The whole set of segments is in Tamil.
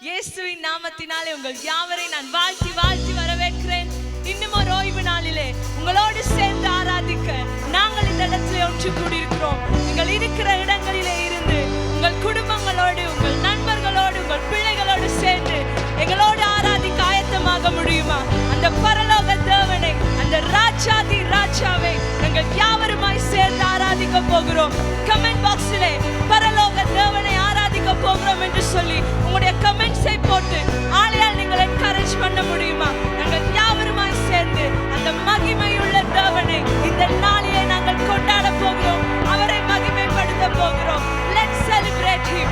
இயேசுவின் நாமத்தினாலே உங்கள் யாவரை நான் வாழ்த்தி வாழ்த்தி வரவேற்கிறேன். இன்னும் ஒரு ஓய்வு நாளிலே உங்களோடு சேர்ந்து ஆராதிக்க நாங்கள் இந்த இடத்திலே ஒன்று கூடியிருக்கிறோம். நீங்கள் இருக்கிற இடங்களிலே இருந்து உங்கள் குடும்பங்களோடு, உங்கள் நண்பர்களோடு, உங்கள் பிள்ளைகளோடு சேர்ந்து எங்களோடு ஆராதிக்க ஆயத்தமாக முடியுமா? அந்த பரலோக தேவனை, அந்த ராஜாதி ராஜாவை நாங்கள் யாவருமாய் சேர்ந்து ஆராதிக்க போகிறோம். கமெண்ட் பாக்ஸிலே பரலோக தேவனை ஆராதிக்க போகிறோம் என்று சொல்லி உங்களுடைய கமெண்ட்ஸை போட்டு ஆளையால் நீங்கள் என்கரேஜ் பண்ண முடியுமா? நாங்கள் யாவருமாய் சேர்ந்து அந்த மகிமையுள்ள தேவனை இந்த நாளிலே நாங்கள் கொண்டாட போகிறோம். அவரை மகிமைப்படுத்த போகிறோம். Let's celebrate him.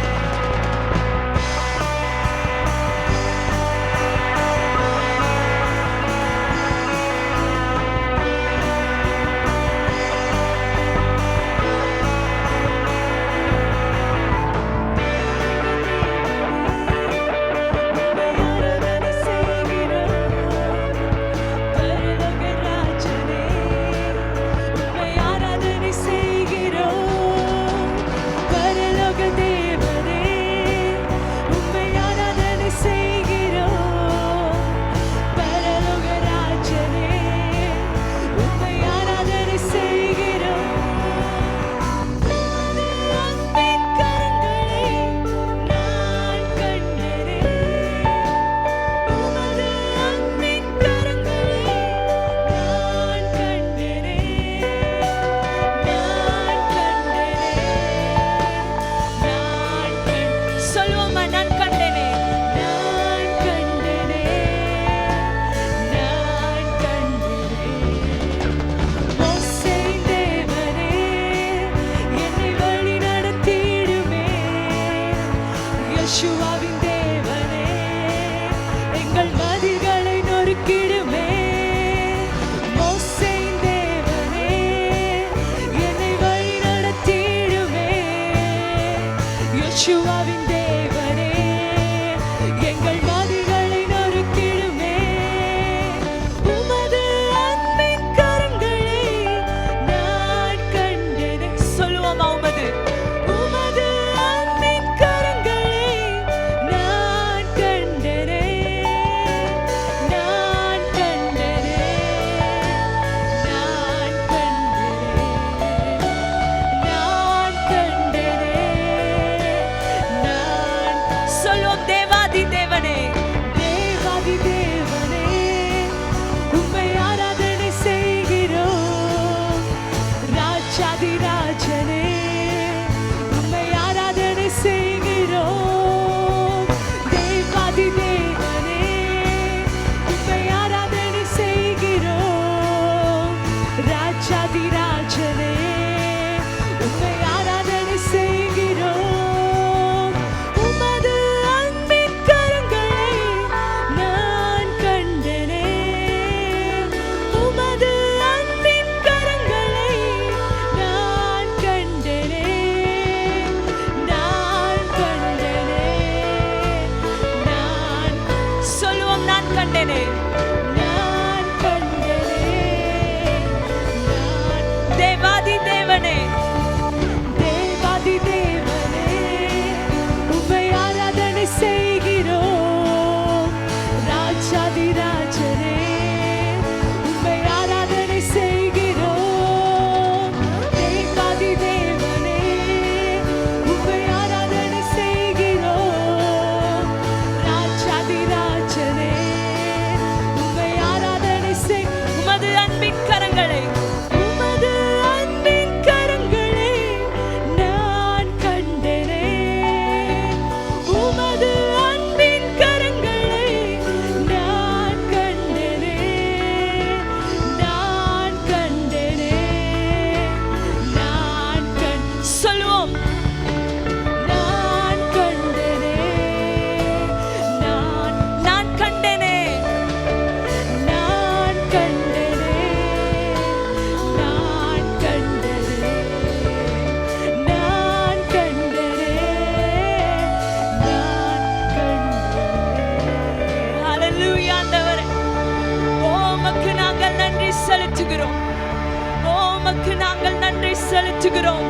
செலுத்துகிறோம்.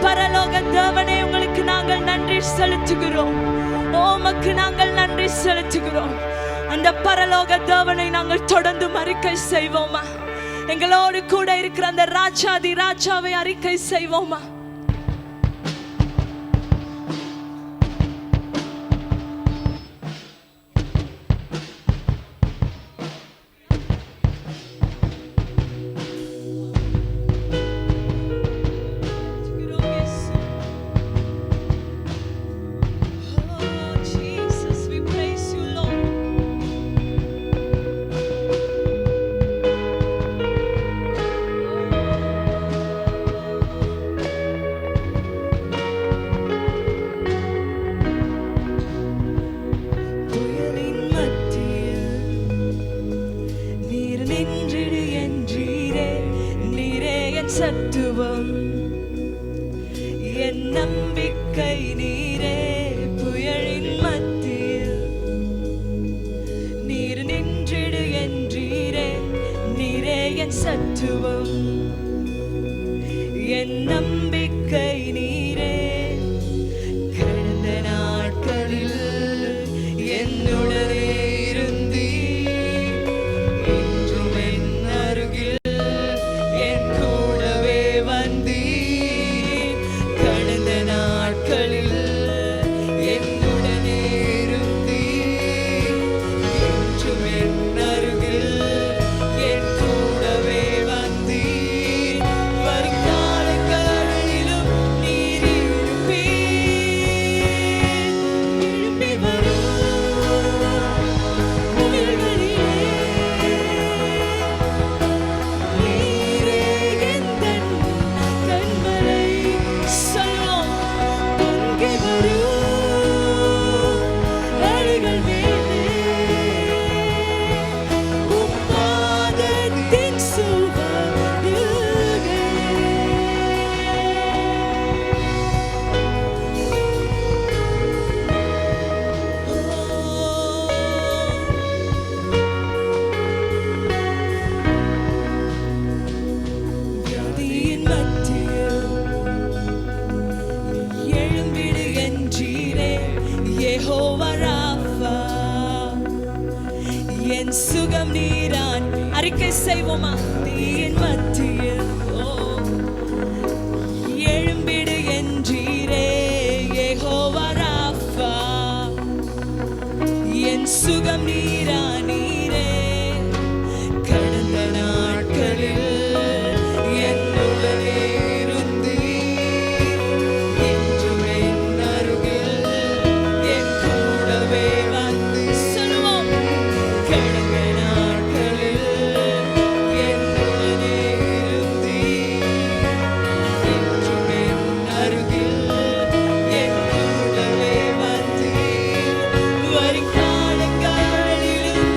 பரலோக தேவனே, உங்களுக்கு நாங்கள் நன்றி செலுத்துகிறோம். உமக்கு நாங்கள் நன்றி செலுத்துகிறோம். அந்த பரலோக தேவனை நாங்கள் தொடர்ந்து அறிக்கை செய்வோமா? எங்களோடு கூட இருக்கிற அந்த ராஜாதி ராஜாவை அறிக்கை செய்வோமா? சத்துவம் என் நம்பிக்கை நீரே, புயலின் மத்தியில் நீர் நின்றிடு என்றீரே, நீரே என் சத்துவம் என் நம்பிக்கை நீரே. கடந்த நாட்களில் என்னுடனே என் சுகம் நீரான் அறிக்கை செய்வோமா? தீயின் மத்தியில் எழும்பிடு என்றீரே, யெகோவா ராஃபா. என் சுகம் நீரா நீரே. கடந்த நாட்களில் என்னுடனே இருந்தீர், இன்றும் என் அருகில் என் கூடவே வந்து சொல்லுவோம். கடந்த நாட்களில் என்னுடனே இருந்தீர், இன்றும் என் அருகில் என் கூடவே வந்தீர். வருங்காலங்களிலும்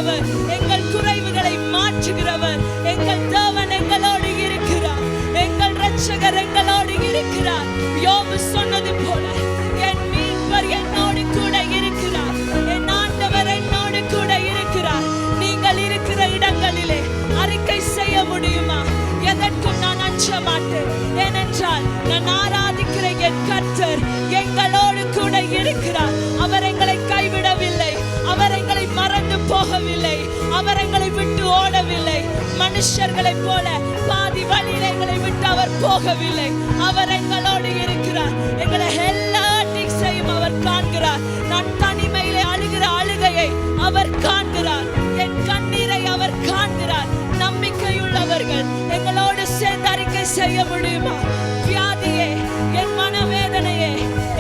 செய்கிறவர், எங்கள் குறைவுகளை மாற்றுகிறவர். எங்கள் தேவன் எங்களோடு இருக்கிறார். எங்கள் இரட்சகர் எங்களோடு இருக்கிறார். யோபு சொன்னது போல என் மீட்பர் என்னோடு கூட இருக்கிறார். என் ஆண்டவர் என்னோடு கூட இருக்கிறார். நீங்கள் இருக்கிற இடங்களிலே அறிக்கை செய்ய முடியுமா? எதற்கும் நான் அஞ்ச மாட்டேன். ஏனென்றால் நான் ஆராதிக்கிற என் கர்த்தர் எங்களோடு கூட இருக்கிறார். அவர் எங்களை கைவிடவில்லை. அவர் எங்களை மறந்து போகவில்லை. அவர் எங்களை விட்டு ஓடவில்லை. மனுஷர்களைப் போல பாதி வழியில எங்களை விட்டு அவர் போகவில்லை. அவர் எங்களோடு இருக்கிறார். எங்களை எல்லாத்தையும் அவர் காண்கிறார். நான் தனிமையிலே அழுகிற அழுகையை அவர் காண்கிறார். என் கண்ணீரை அவர் காண்கிறார். நம்பிக்கையுள்ளவர்கள் எங்களோடு சேர்ந்து அறிக்கை செய்ய முடியுமா? வியாதியே, என் மனவேதனையே,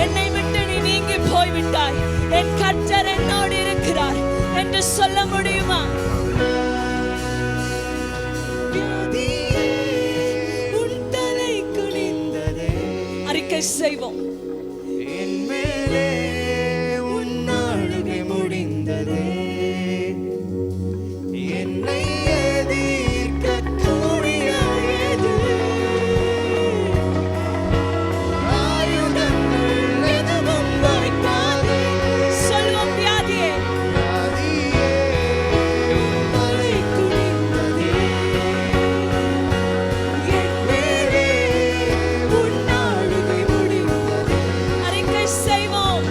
என்னை விட்டு நீ நீங்கி போய்விட்டாய், என் கர்த்தர் என்னோடு இருக்கிறார் என்று சொல்ல முடியுமா? உன் தலை குனிந்ததே, அறிக்கை செய்வோம். என் மேலே உன் ஆளுகை முடிந்ததே, என்னை எதிர்க்க கூடிய எது ஆயுதங்கள் எதுவும் வாய்க்காதே. சொல்வோம் வியாதியே, வியாதியே, உன் தலை குனிந்ததே, என் மேலே உன் ஆளுகை முடிந்ததே, அறிக்கை செய்வோம்.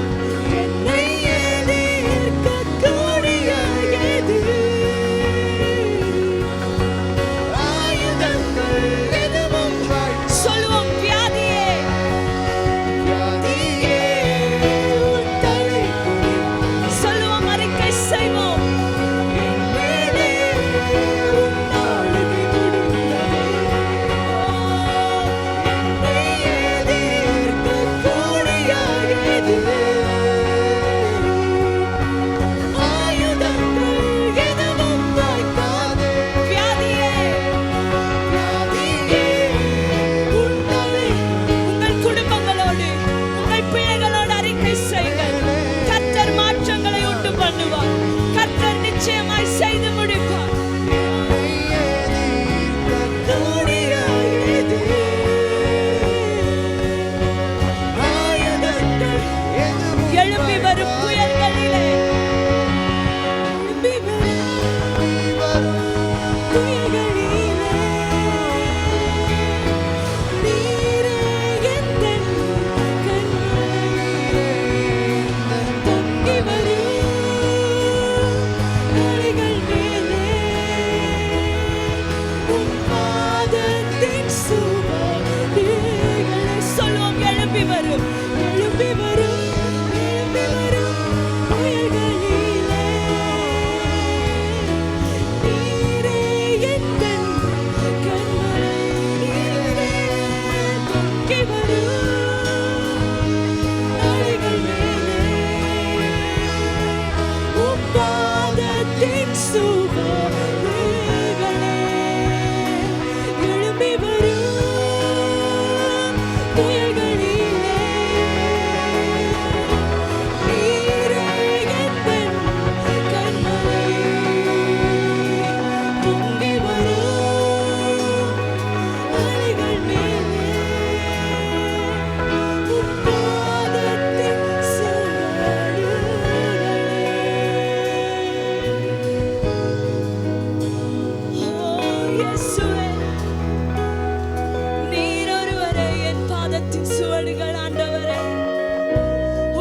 என்னை எதிர்க்க கூடிய எது ஆயுதங்கள் எதுவும் வாய்க்காதே. சொல்வோம் வியாதியே, வியாதியே, உன் தலை குனிந்ததே, சொல்வோம் அறிக்கை செய்வோம். என் மேலே உன் ஆளுகை முடிந்ததே, என்னை எதிர்க்க கூடிய எது ஆயுதங்கள் எதுவும் வாய்க்காதே. வியாதியே, வியாதியே, உன் தலை உங்கள் குடும்பங்களோடு உங்கள் பிள்ளைகளோடு அறிக்கை செய்யுங்கள். கர்த்தர் மாற்றங்களை உண்டு பண்ணுவார். கர்த்தர் நிச்சயமாய் செய்து முடிப்பார். எழும்பி வரும் புயல்களிலே, எழும்பி வரும் புயல்களிலே, நீரே எந்தன் கண்மலையே, பொங்கி வரும் அலைகள் மேலே, உம் பாதத்தின் சுவடுகளை. சொல்வோம் எழும்பி வரும், எழும்பி வரும், எழும்பி வரும் புயல்களிலே, நீரே எந்தன் கண்மலையே, பொங்கி வரும் அலைகள் மேலே, உம் பாதத்தின் சுவடுகளே. எழும்பி வரும் புயல்களிலே, நீரே எந்தன் கண்மலையே, பொங்கி வரும் அலைகள் மேலே, உம் பாதத்தின் சுவடுகளே. இயேசுவே, நீர் ஒருவரே என் பாதத்தின் சுவடுகள். ஆண்டவரே,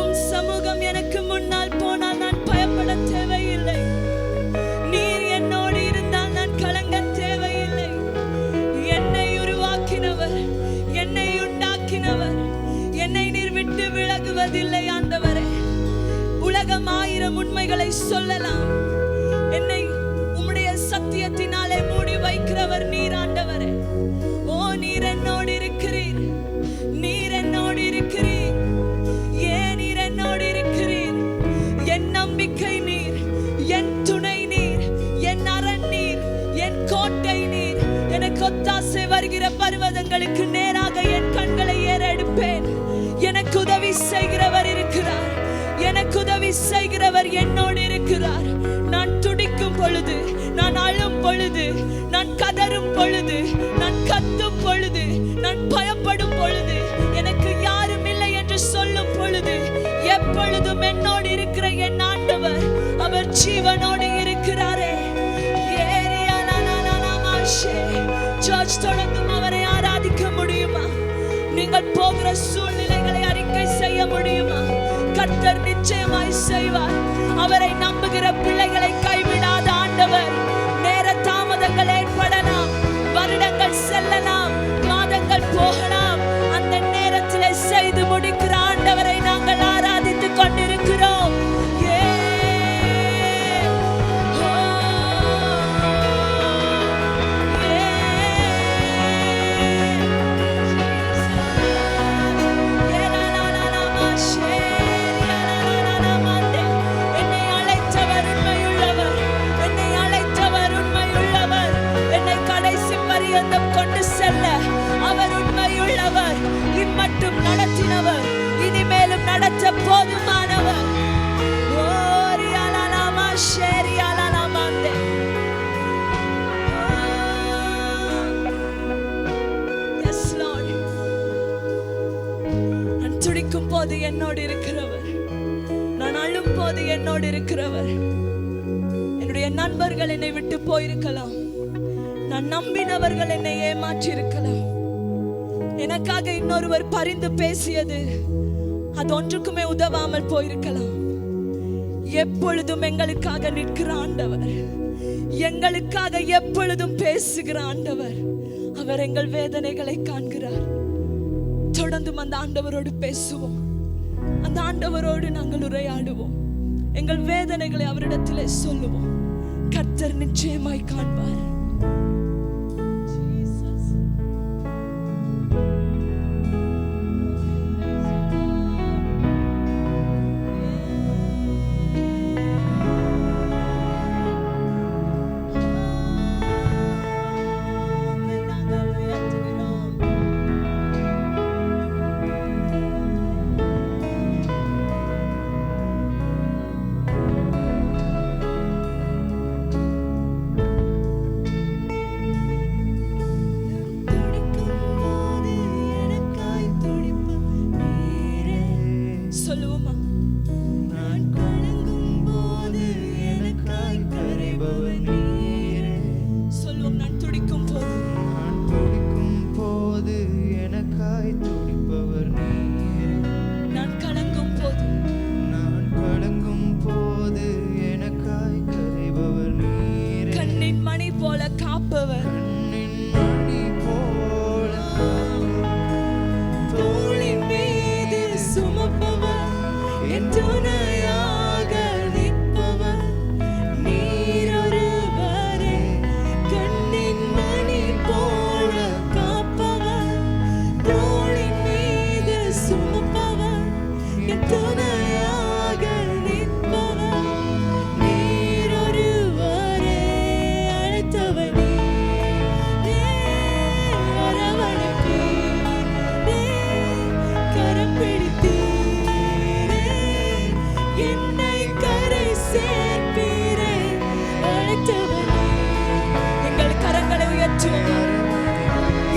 உம் சமூகம் எனக்கு முன்னால் போனால் நான் பயப்பட தேவையில்லை. நீர் என்னோடு இருந்தால் நான் கலங்க தேவையில்லை. என்னை உருவாக்கினவர், என்னை உண்டாக்கினவர், என்னை நீர் விட்டு விலகுவதில்லை. ஆண்டவரே, உலகம் 1000 உண்மைகளை சொல்லலாம், என்னை உம்முடைய சத்தியத்தினாலே மூடி வைக்கிறவர் நீர். ஆண்டவரே, ஓ நீர் என்னோடு இருக்கிறீர், நீர் என்னோடு இருக்கிறீர். ஏன் நீர் என்னோடு இருக்கிறீர்? என் நம்பிக்கை நீர், என் துணை நீர், என் அரண் நீர், என் கோட்டை நீர். எனக்கு ஒத்தாசை வருகிற பர்வதங்களுக்கு நேராக என் கண்களை ஏறெடுப்பேன். எனக்கு உதவி செய்கிறவர் இருக்கிறார். எனக்கு உதவி செய்கிறவர் என்னோடு இருக்கிறார். நான் துடிக்கும் பொழுது, நான் அழும் பொழுது, நான் கதறும் பொழுது, நான் கத்தும் பொழுது, நான் பயப்படும் பொழுது, எனக்கு யாரும் இல்லை என்று சொல்லும் பொழுது, எப்பொழுதும் என்னோடு இருக்கிற என் ஆண்டவர் அவர் ஜீவனோடு இருக்கிறாரே. சர்ச் தொடர்ந்தும் அவரை ஆராதிக்க முடியுமா? நீங்கள் போகிற சூழ்நிலைகளை அறிக்கை செய்ய முடியுமா? கர்த்தர் நிச்சயமாய் செய்வார். அவரை நம்புகிற பிள்ளைகளை கைவிடாத ஆண்டவர். நேர தாமதங்கள் ஏற்படலாம், வருடங்கள் செல்லலாம், மாதங்கள் போகலாம், அந்த நேரத்திலே செய்து முடிக்கிற ஆண்டவரை நாங்கள் ஆராதித்துக் கொண்டிருக்கிறோம். கொண்டு செல்ல அவர் உண்மையுள்ளவர். இம்மட்டும் நடத்தினவர், இனிமேலும் நடத்த போதுமானவர். நான் துடிக்கும் போது என்னோடு இருக்கிறவர், நான் அழும் போது என்னோடு இருக்கிறவர். என்னுடைய நண்பர்கள் என்னை விட்டு போயிருக்கலாம், நான் நம்பினவர்கள் என்னை ஏமாற்றி இருக்கலாம், எனக்காக இன்னொருவர் பரிந்து பேசியது அது ஒன்றுக்குமே உதவாமல் போயிருக்கலாம். எப்பொழுதும் எங்களுக்காக நிற்கிற ஆண்டவர், எங்களுக்காக எப்பொழுதும் பேசுகிற ஆண்டவர், அவர் எங்கள் வேதனைகளை காண்கிறார். தொடர்ந்தும் அந்த ஆண்டவரோடு பேசுவோம், அந்த ஆண்டவரோடு நாங்கள் உரையாடுவோம், எங்கள் வேதனைகளை அவரிடத்திலே சொல்லுவோம். கர்த்தர் நிச்சயமாய் காண்பார்.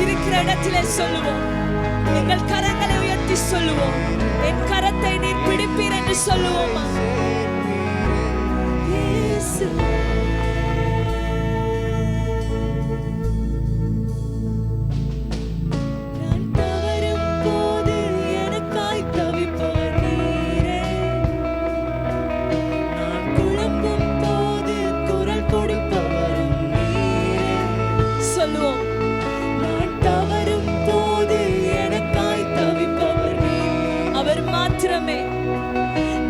இருக்கிற இடத்திலே சொல்லுவோம், எங்கள் கரங்களை உயர்த்தி சொல்லுவோம், என் கரத்தை நீர் பிடிப்பீர் என்று சொல்லுவோமா? நான் தவறும் போது எனக்காய் தவிப்பவர் நீரே, நான் குழம்பும் போது குரல் கொடுப்பவரும் நீரே. சொல்லுவோம், அவர் மாத்திரமே.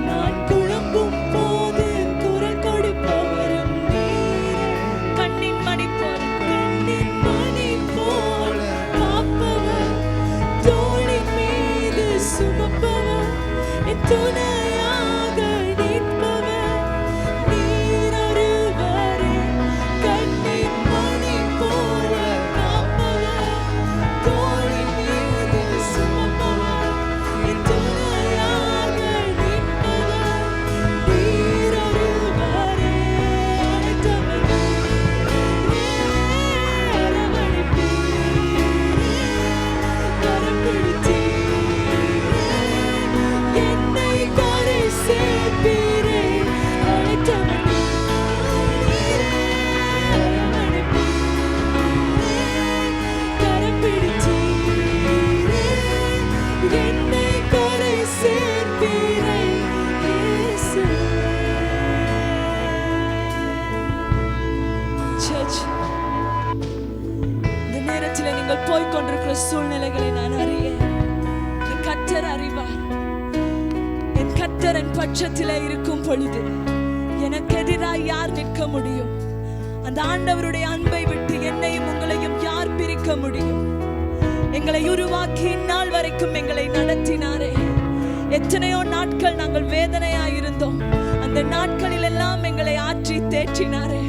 நான் குழம்பும் போய்கொண்டிருக்கிற சூழ்நிலைகளை நான் அறியேன். கர்த்தர் அறிவார். என் கர்த்தர் என் பட்சத்திலே இருக்கும் பொழுது எனக்கு எதிராக யார் நிற்க முடியும்? அந்த ஆண்டவருடைய அன்பை விட்டு என்னையும் உங்களையும் யார் பிரிக்க முடியும்? எங்களை உருவாக்கி இந்நாள் வரைக்கும் எங்களை நடத்தினாரே. எத்தனையோ நாட்கள் நாங்கள் வேதனையாயிருந்தோம். அந்த நாட்களில் எல்லாம் எங்களை ஆற்றி தேற்றினாரே.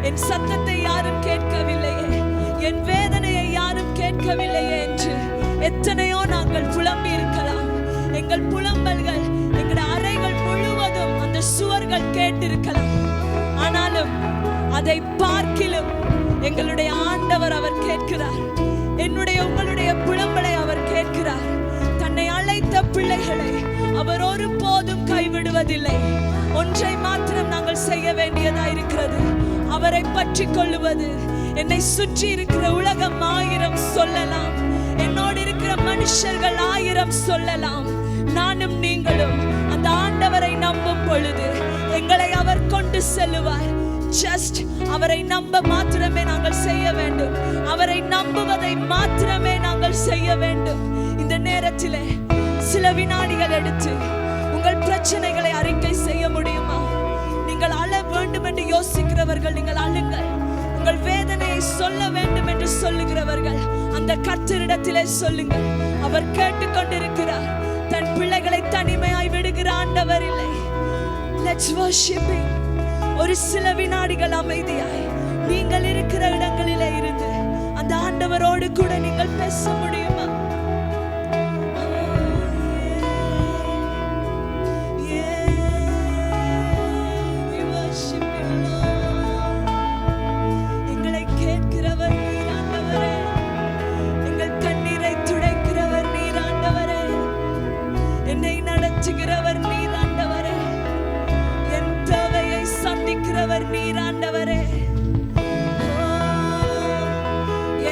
என் சத்தத்தை யாரும் கேட்கவில்லையே, என் வேதனையை யாரும் கேட்கவில்லையே என்று எத்தனையோ நாங்கள் புலம்பி இருக்கலாம். எங்கள் புலம்பல்கள் எங்கள் அறைகள் முழுவதும் அந்த சுவர்கள் கேட்டிருக்கலாம். ஆனாலும் அதை பார்க்கிலும் எங்களுடைய ஆண்டவர் அவர் கேட்கிறார். என்னுடைய உங்களுடைய புலம்பலை அவர் கேட்கிறார். தன்னை அழைத்த பிள்ளைகளை அவர் ஒருபோதும் கைவிடுவதில்லை. ஒன்றை மாத்திரம் நாங்கள் செய்ய வேண்டியதாயிருக்கிறது, அவரை பற்றி கொள்ளுவது. என்னை சுற்றி இருக்கிற உலகம் 1000 சொல்லலாம், என்னோடு இருக்கிற மனுஷர்கள் 1000 சொல்லலாம். நானும் நீங்களும் அந்த ஆண்டவரை நம்பும் பொழுது எங்களை அவர் கொண்டு செல்லுவார். ஜஸ்ட் அவரை நம்ப மாத்திரமே நாங்கள் செய்ய வேண்டும். அவரை நம்புவதை மாத்திரமே நாங்கள் செய்ய வேண்டும். இந்த நேரத்திலே சில வினாடிகள் எடுத்து உங்கள் பிரச்சனைகளை அறிக்கை செய்ய முடியுமா? நீங்கள் அழ வேண்டும் என்று யோசிக்கிறவர்கள் நீங்கள் அழுங்கள். உங்கள் வேதனையை சொல்ல வேண்டும் என்று சொல்லுகிறவர்கள் அந்த கர்த்தரிடத்திலே சொல்லுங்கள். அவர் கேட்டுக்கொண்டிருக்கிறார். தன் பிள்ளைகளை தனிமையாய் விடுகிற ஆண்டவர் இல்லை. Let's worship him. ஒரு சில வினாடிகள் அமைதியாய் நீங்கள் இருக்கிற இடங்களிலே இருந்து அந்த ஆண்டவரோடு கூட நீங்கள் பேச முடியுமா? எங்களை கேட்கிறவர் நீர் ஆண்டவரே. எங்கள் கண்ணீரை துடைக்கிறவர் நீர் ஆண்டவரே. என்னை நடத்துகிறவர் நீர் ஆண்டவரே. என் தேவையை சந்திக்கிறவர் நீர் ஆண்டவரே.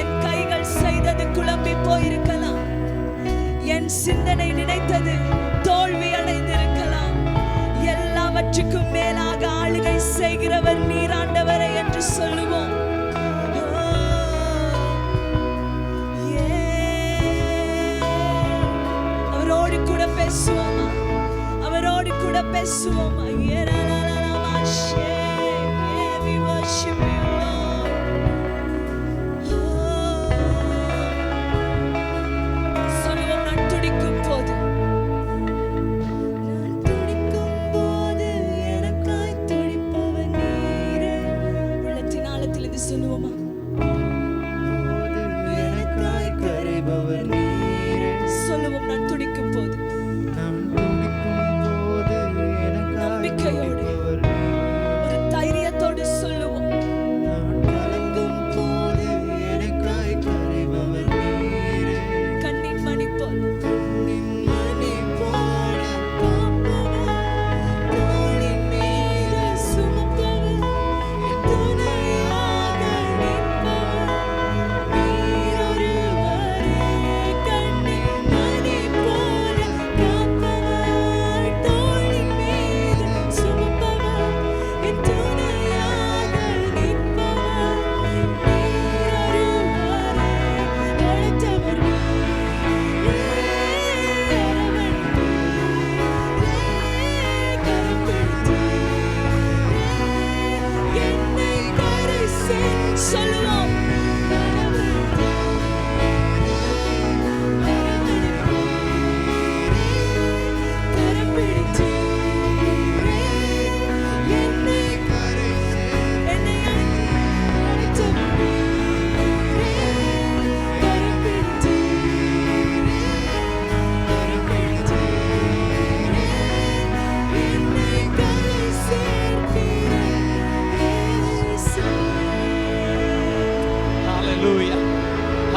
என் கைகள் செய்தது குழம்பி போயிருக்கலாம். என் சிந்தனை நினைத்தது தோல்வி அடைந்திருக்கலாம். எல்லாவற்றுக்கும் மேலாக ஆளுகை செய்கிறவர் நீர் ஆண்டவரே என்று சொல்லுவோம். அவரோடு கூட பேசுவோமா? அவரோடு கூட பேசுவோமா? We worship you, Lord. சொல்லுவோம். நான் துடிக்கும் போது எனக்காய் துடிப்பவர் நீரே. உள்ளத்தின் ஆழத்திலிருந்து சொல்லுவோமா? எனக்காய் கரைபவர் நீரே. சொல்லுவோம். நான் துடிக்கும் போது நம்பிக்கையோடு ஒரு தைரியத்தோடு சொல்லுவோம். கண்ணின் மணி போல் சொல்லுவோம்.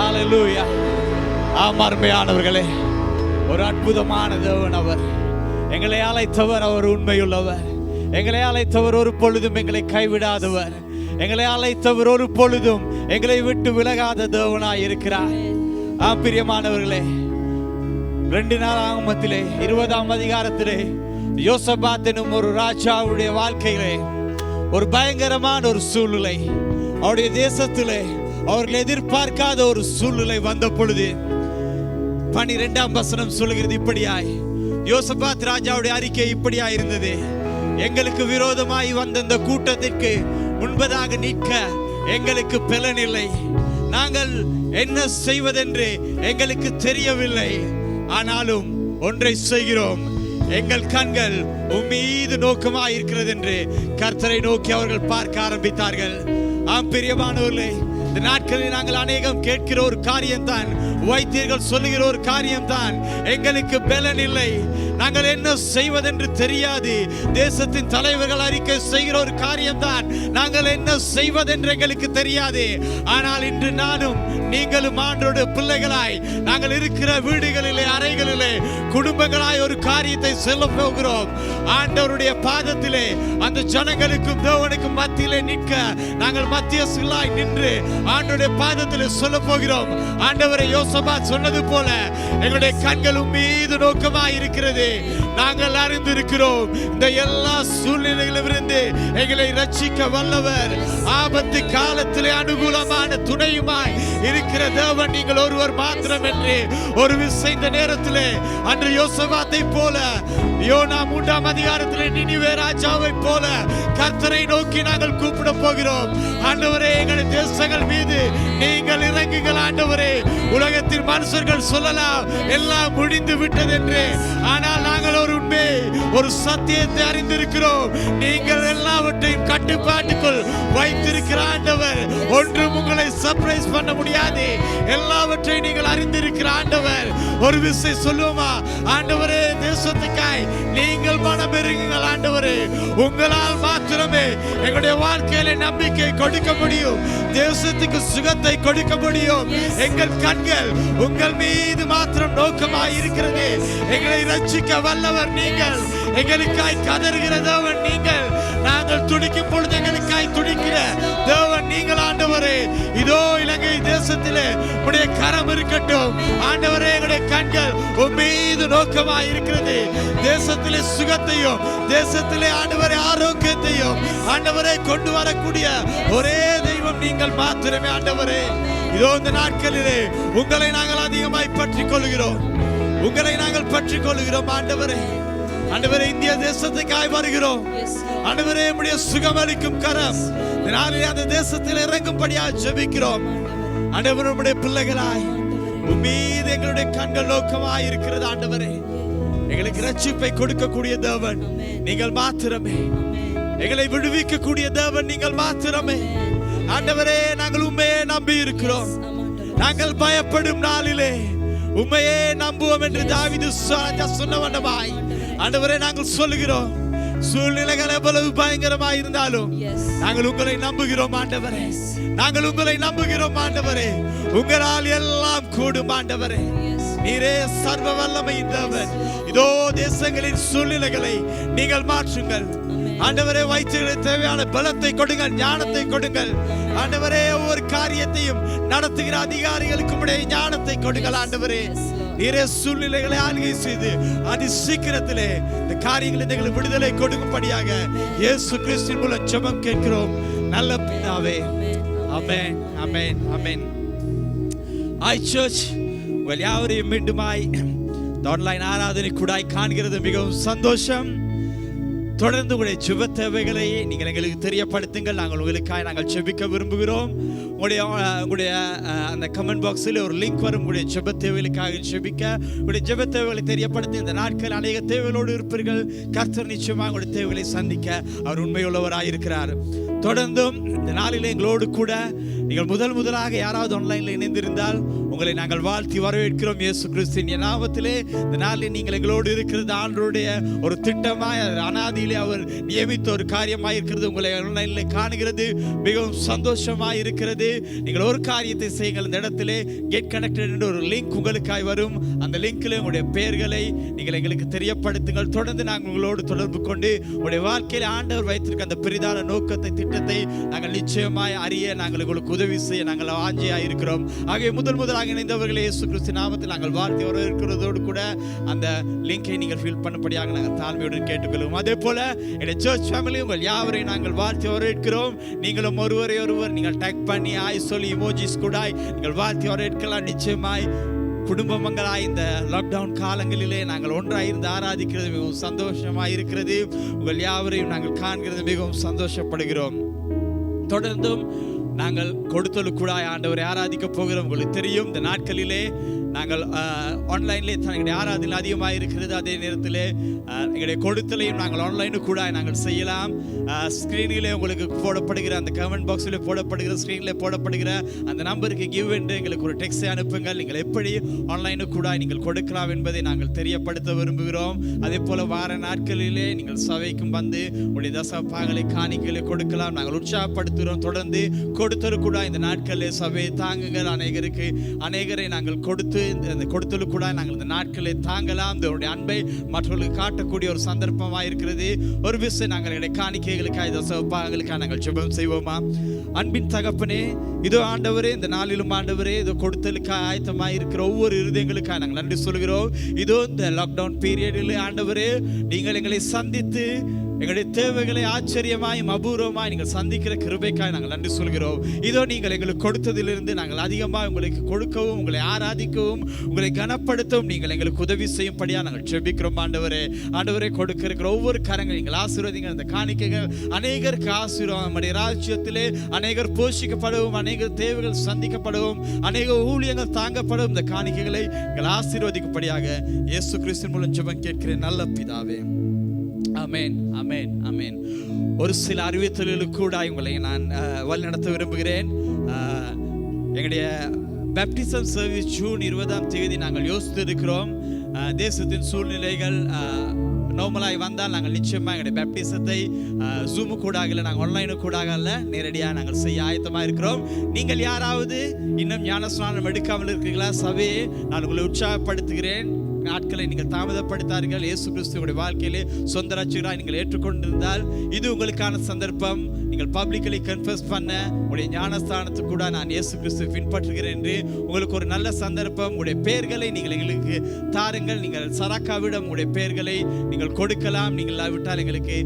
ஹல்லேலூயா. அருமையானவர்களே, ஒரு அற்புதமான தேவன் அவர். எங்களை அழைத்தவர் அவர் உண்மையுள்ளவர். எங்களை அழைத்தவர் ஒரு பொழுதும் எங்களை கைவிடாதவர், எங்களை அழைத்தவர் ஒரு பொழுதும் எங்களை விட்டு விலகாத தேவனாய் இருக்கிறார். பிரியமானவர்களே, 2 நாளாகமத்திலே 20ஆம் அதிகாரத்திலே யோசபாத் எனும் ஒரு ராஜாவுடைய வாழ்க்கையிலே ஒரு பயங்கரமான ஒரு சூழ்நிலை, அவருடைய தேசத்திலே அவர்கள் எதிர்பார்க்காத ஒரு சூழ்நிலை வந்த பொழுது 12ஆம் வசனம் சொல்லுகிறது இப்படியாய், யோசபாத் ராஜாவுடைய அறிக்கை இப்படியாய் இருந்தது: எங்களுக்கு விரோதமாய் வந்த இந்த கூட்டத்திற்கு முன்பதாக நிற்க எங்களுக்கு பலனில்லை, நாங்கள் என்ன செய்வதென்று எங்களுக்கு தெரியவில்லை, ஆனாலும் ஒன்றை செய்கிறோம், எங்கள் கண்கள் உம்மீது நோக்கமாய் இருக்கிறது என்று கர்த்தரை நோக்கி அவர்கள் பார்க்க ஆரம்பித்தார்கள். பிரியமானவர்களே, இந்த நாட்களில் நாங்கள் அநேகம் கேட்கிற ஒரு காரியம்தான், வைத்தியர்கள் சொல்லுகிற ஒரு காரியம்தான், எங்களுக்கு பலன் இல்லை, நாங்கள் என்ன செய்வதென்று தெரியாது. தேசத்தின் தலைவர்கள் அறிக்கை செய்கிற ஒரு காரியம்தான், நாங்கள் என்ன செய்வதென்று எங்களுக்கு தெரியாது. ஆனால் இன்று நானும் நீங்களும் ஆண்டவருடைய பிள்ளைகளாய் நாங்கள் இருக்கிற வீடுகளிலே, அறைகளிலே, குடும்பங்களாய் ஒரு காரியத்தை சொல்ல போகிறோம். ஆண்டவருடைய பாதத்திலே அந்த ஜனங்களுக்கும் தேவனுக்கும் மத்தியிலே நிற்க நாங்கள் மத்தியஸ்தர்களாய் நின்று ஆண்டவருடைய பாதத்திலே சொல்ல போகிறோம். ஆண்டவரை யோசபாத் சொன்னது போல எங்களுடைய கண்கள் மீது நோக்கமாய் இருக்கிறது, நாங்கள் அறிந்திருக்கிறோம் இந்த எல்லா சூழ்நிலைகளிலிருந்து எங்களை ரட்சிக்க வல்லவர், ஆபத்து காலத்திலே அனுகூலமான துணையுமாய் இருக்கிற தேவன் நீங்கள் ஒருவர் மாத்திரம் என்று ஒரு விசை இந்த நேரத்திலே அன்று யோசபாத்தை போல, யோனா 3ஆம் அதிகாரத்திலே நினிவே ராஜாவை போல கர்த்தரை நோக்கி நாங்கள் கூப்பிட போகிறோம். ஆண்டவரே, எங்கள் தேசங்கள் மீது நீங்கள் இறங்குங்கள். ஆண்டவரே, உலகத்தின் மனுஷர்கள் சொல்லலாம் எல்லாம் முடிந்து விட்டது என்று, ஆனால் நாங்கள் ஒரு உண்மை, ஒரு சத்தியத்தை அறிந்திருக்கிறோம். நீங்கள் எல்லாவற்றையும் கட்டுப்பாட்டுக்குள் வைத்திருக்கிற ஆண்டவர், ஒன்றும் உங்களை சர்ப்ரைஸ் பண்ண முடியாது. எல்லாவற்றையும் நீங்கள் அறிந்திருக்கிற ஆண்டவர். ஒரு விஷயம் சொல்லுவோமா? ஆண்டவரே, தேசத்துக்காய் நீங்கள் மனம் பெறுங்கள். ஆண்டவரே, உங்களால் மாத்திரமே எங்களுடைய வாழ்க்கையில நம்பிக்கை கொடுக்க முடியும், தேசத்துக்கு சுகத்தை கொடுக்க முடியும். எங்கள் கண்கள் உங்கள் மீது மாத்திரம் நோக்கமாய் இருக்கிறது. எங்களை ரட்சிக்க வல்லவர் நீங்கள், எங்களுக்காய் கதறுகிற தேவன் நீங்கள், நாங்கள் துடிக்கும் பொழுது எங்களுக்காய் துடிக்கிற தேவன் நீங்கள். ஆண்டவரே, இதோ இலங்கை தேசத்திலே உடைய கரம் இருக்கட்டும். ஆண்டவரே, எங்களுடைய கண்கள் உன் மீது நோக்கமாய் இருக்கிறது. தேசத்திலே சுகத்தையும், தேசத்திலே ஆண்டவரே ஆரோக்கியத்தையும் ஆண்டவரே கொண்டு வரக்கூடிய ஒரே தெய்வம் நீங்கள் மாத்திரமே. ஆண்டவரே, இதோ இந்த நாட்களிலே உங்களை நாங்கள் அதிகமாய் பற்றிக் கொள்கிறோம், உங்களை நாங்கள் பற்றிக் கொள்கிறோம். ஆண்டவரே, ஆண்டவரே, இந்திய தேசத்துக்காய் வருகிறோம். ஆண்டவரே, உம்முடைய சுகமளிக்கும் கரம் நாளிலே அந்த தேசத்தில் இறங்கும்படியாக ஜெபிக்கிறோம். ஆண்டவரே, உம்முடைய பிள்ளைகளாய் உம்மீது எங்களுடைய கண்கள் நோக்கமாய் இருக்கிறது. ஆண்டவரே, எங்களுக்கு ரட்சிப்பை கொடுக்கக்கூடிய தேவன் நீங்கள் மாத்திரமே, எங்களை விடுவிக்கக்கூடிய தேவன் நீங்கள் மாத்திரமே. ஆண்டவரே, நாங்கள் உண்மையே நம்பி இருக்கிறோம். நாங்கள் பயப்படும் நாளிலே உண்மையே நம்புவோம் என்று தாவீது சொன்ன வண்ணமாய் ஆண்டவரே நாங்கள் சொல்லுகிறோம். சூழ்நிலைகள் எவ்வளவு பயங்கரமாய் இருந்தாலும் நாங்கள் உங்களை நம்புகிறோம். ஆண்டவரே, நாங்கள் உங்களை நம்புகிறோம். ஆண்டவரே, உங்களால் எல்லாம் கூடும். ஆண்டவரே, நீரே சர்வ வல்லமையின் தேவன். இதோ தேசங்களின் சூழ்நிலைகளை நீங்கள் மாற்றுங்கள். ஆண்டவரே, வைத்தியர்களுக்கு தேவையான பலத்தை கொடுங்கள், ஞானத்தை கொடுங்கள். ஆண்டவரே, ஒவ்வொரு காரியத்தையும் நடத்துகிற அதிகாரிகளுக்கு உடைய ஞானத்தை கொடுங்கள். ஆண்டவரே, நீரே சூழ்நிலைகளை ஆளுகை செய்து அதி சீக்கிரத்திலே இந்த காரியங்களை எங்களுக்கு விடுதலை கொடுக்கும்படியாக இயேசு கிறிஸ்துவின் மூலம் ஜெபம் கேட்கிறோம் நல்ல பிதாவே. ஆமென், ஆமென், ஆமென். ஐ சர்ச் உங்கள் யாவரையும் மீண்டுமாய் ஆன்லைன் ஆராதனை கூடாய் காண்கிறது மிகவும் சந்தோஷம். தொடர்ந்து உங்களுடைய ஜெப தேவைகளை நீங்கள் எங்களுக்கு தெரியப்படுத்துங்கள். நாங்கள் உங்களுக்காக நாங்கள் ஜெபிக்க விரும்புகிறோம். உங்களுடைய அந்த கமெண்ட் பாக்ஸில் ஒரு லிங்க் வரும். உங்களுடைய ஜெப தேவைகளுக்காக ஜெபிக்க, உங்களுடைய ஜெப தேவைகளை தெரியப்படுத்தி இந்த நாட்கள் அநேக தேவைகளோடு இருப்பீர்கள். கர்த்தர் நிச்சயமாக உங்களுடைய தேவைகளை சந்திக்க அவர் உண்மையுள்ளவராக இருக்கிறார். தொடர்ந்தும் இந்த நாளில் எங்களோடு கூட நீங்கள் முதலாக யாராவது ஆன்லைனில் இணைந்திருந்தால் உங்களை நாங்கள் வாழ்த்தி வரவேற்கிறோம் இயேசு கிறிஸ்துவின் நாமத்திலே. இந்த நாளில் நீங்கள் எங்களோடு இருக்கிறது ஆண்டவருடைய ஒரு திட்டமாய் அனாதியிலே அவர் நியமித்த ஒரு காரியமாய் இருக்கிறது. உங்களை ஆன்லைனில் காணுகிறது மிகவும் சந்தோஷமாய் இருக்கிறது. நீங்கள் ஒரு காரியத்தை செய்யுங்கள். இந்த இடத்திலே கெட் கனெக்டட் என்ற ஒரு லிங்க் உங்களுக்காய் வரும். அந்த லிங்க்ல உங்களுடைய பெயர்களை நீங்கள் எங்களுக்கு தெரியப்படுத்துங்கள். தொடர்ந்து நாங்கள் உங்களோடு தொடர்பு கொண்டு உங்களுடைய வாழ்க்கையில் ஆண்டவர் வைத்திருக்க அந்த பெரிதான நோக்கத்தை திட்டத்தை நாங்கள் நிச்சயமாய் அறிய நாங்கள் உங்களுக்கு உதவி செய்ய நாங்கள் வாஞ்சியாக இருக்கிறோம். ஆகவே முதலாக இணைந்தவர்களே இயேசு கிறிஸ்து நாமத்தில் நாங்கள் வாழ்த்தி வரவேற்கிறதோடு கூட அந்த லிங்கை நீங்கள் ஃபீல் பண்ணும்படியாக நாங்கள் தாழ்மையுடன் கேட்டுக்கொள்வோம். அதே போல என்னுடைய சர்ச் ஃபேமிலி உங்கள் யாவரையும் நாங்கள் வாழ்த்தி வரவேற்கிறோம். நீங்களும் ஒருவரை ஒருவர் நீங்கள் டேக் பண்ணி ஆய் சொல்லி இமோஜிஸ் கூட நீங்கள் வாழ்த்தி வரவேற்கலாம். நிச்சயமாய் குடும்பங்களாய் இந்த லாக்டவுன் காலங்களிலே நாங்கள் ஒன்றாக இருந்து ஆராதிக்கிறது மிகவும் சந்தோஷமாக இருக்கிறது. உங்கள் யாவரையும் நாங்கள் காண்கிறது மிகவும் சந்தோஷப்படுகிறோம். தொடர்ந்தும் நாங்கள் கொடுத்தலுக்கூடாய் ஆண்டவரை ஆராதிக்க போகிறோம். உங்களுக்கு தெரியும் இந்த நாட்களிலே நாங்கள் ஆன்லைன்லேயே எங்களுடைய ஆராதனை அதிகமாக இருக்கிறது. அதே நேரத்தில் எங்களுடைய கொடுத்தலையும் நாங்கள் ஆன்லைனு கூட நாங்கள் செய்யலாம். ஸ்க்ரீனிலே உங்களுக்கு போடப்படுகிற அந்த கமெண்ட் பாக்ஸில் போடப்படுகிற ஸ்க்ரீனில் போடப்படுகிற அந்த நம்பருக்கு கிவ் என்று எங்களுக்கு ஒரு டெக்ஸ்டை அனுப்புங்கள். நீங்கள் எப்படி ஆன்லைனு கூட நீங்கள் கொடுக்கலாம் என்பதை நாங்கள் தெரியப்படுத்த விரும்புகிறோம். அதே போல் வார நாட்களிலே நீங்கள் சபைக்கும் வந்து உடைய தசபாகங்களை காணிக்கைகளை கொடுக்கலாம். நாங்கள் உற்சாகப்படுத்துகிறோம். தொடர்ந்து கொடுத்தரு கூட இந்த நாட்களில் சபையை தாங்குங்கள். அநேகரை நாங்கள் கொடுத்து இந்த கொடுத்தலு கூட நாங்கள் இந்த நாட்களை தாங்கலாம். இதனுடைய அன்பை மற்றவர்களுக்கு காட்டக்கூடிய ஒரு சந்தர்ப்பமாக இருக்கிறது. ஒரு விஷயம் நாங்கள் காணிக்கைகளுக்காக தசபாகங்களுக்காக நாங்கள் ஜெபம் செய்வோமா? அன்பின் தகப்பனே, இதோ ஆண்டவரே, இந்த நாளிலும் ஆண்டவரே, இதோ கொடுத்தலுக்காக ஆயத்தமாக இருக்கிற ஒவ்வொரு இருதயங்களுக்காக நாங்கள் நன்றி சொல்கிறோம். இதோ இந்த லாக்டவுன் பீரியடில் ஆண்டவரே நீங்கள் எங்களை சந்தித்து எங்களுடைய தேவைகளை ஆச்சரியமாய் அபூர்வமாய் நீங்கள் சந்திக்கிற கிருபைக்காய் நாங்கள் நன்றி சொல்கிறோம். இதோ நீங்கள் எங்களுக்கு கொடுத்ததிலிருந்து நாங்கள் அதிகமாக உங்களுக்கு கொடுக்கவும், உங்களை ஆராதிக்கவும், உங்களை கனப்படுத்தவும் நீங்கள் எங்களுக்கு உதவி செய்யும்படியாக நாங்கள் ஜெபிக்கிறோம். ஆண்டவரே கொடுக்கிற ஒவ்வொரு கரங்கள் நீங்கள் ஆசீர்வதிங்க. அந்த காணிக்கைகள் அநேகருக்கு ஆசீர்வாதம், நம்முடைய ராஜ்யத்திலே அநேகர் போஷிக்கப்படவும், அநேகர் தேவைகள் சந்திக்கப்படவும், அநேக ஊழியங்கள் தாங்கப்படவும் இந்த காணிக்கைகளை நீங்கள் ஆசீர்வதிக்கும்படியாக இயேசு கிறிஸ்துவின் மூலம் ஜெபம் கேட்கிறேன் நல்ல பிதாவே. ஆமென், ஆமென், ஆமென். ஒரு சில அறிவித்தல்களுக்கு கூட உங்களை நான் வழிநடத்த விரும்புகிறேன். எங்களுடைய பேப்டிசம் சர்வீஸ் ஜூன் 20 நாங்கள் யோசித்து இருக்கிறோம். தேசத்தின் சூழ்நிலைகள் நார்மலாக வந்தால் நாங்கள் நிச்சயமாக எங்களுடைய பேப்டிசத்தை ஜூமு கூடாக இல்லை, நாங்கள் ஆன்லைனு கூடாக இல்லை, நேரடியாக நாங்கள் செய்ய ஆயத்தமாக இருக்கிறோம். நீங்கள் யாராவது இன்னும் ஞானஸ்நானம் எடுக்காமல் இருக்கிறீர்களா? சபையை நான் உங்களை உற்சாகப்படுத்துகிறேன். நாட்களை நீங்கள் தாமதப்படுத்தார்கள். இயேசு கிறிஸ்துவோட வாழ்க்கையிலே சொந்த ரட்சகராய் நீங்கள் ஏற்றுக்கொண்டிருந்தால் இது உங்களுக்கான சந்தர்ப்பம். நீங்கள் பப்ளிக்கலி கன்ஃபஸ் பண்ண உங்களுடைய ஞானஸ்தானத்துக்கு கூட நான் இயேசு கிறிஸ்துவை பின்பற்றுகிறேன் என்று உங்களுக்கு ஒரு நல்ல சந்தர்ப்பம். உங்களுடைய பெயர்களை நீங்கள் எங்களுக்கு தாருங்கள். நீங்கள் சராக்காவிடம் உங்களுடைய பெயர்களை நீங்கள் கொடுக்கலாம். நீங்கள் விட்டால் எங்களுக்கு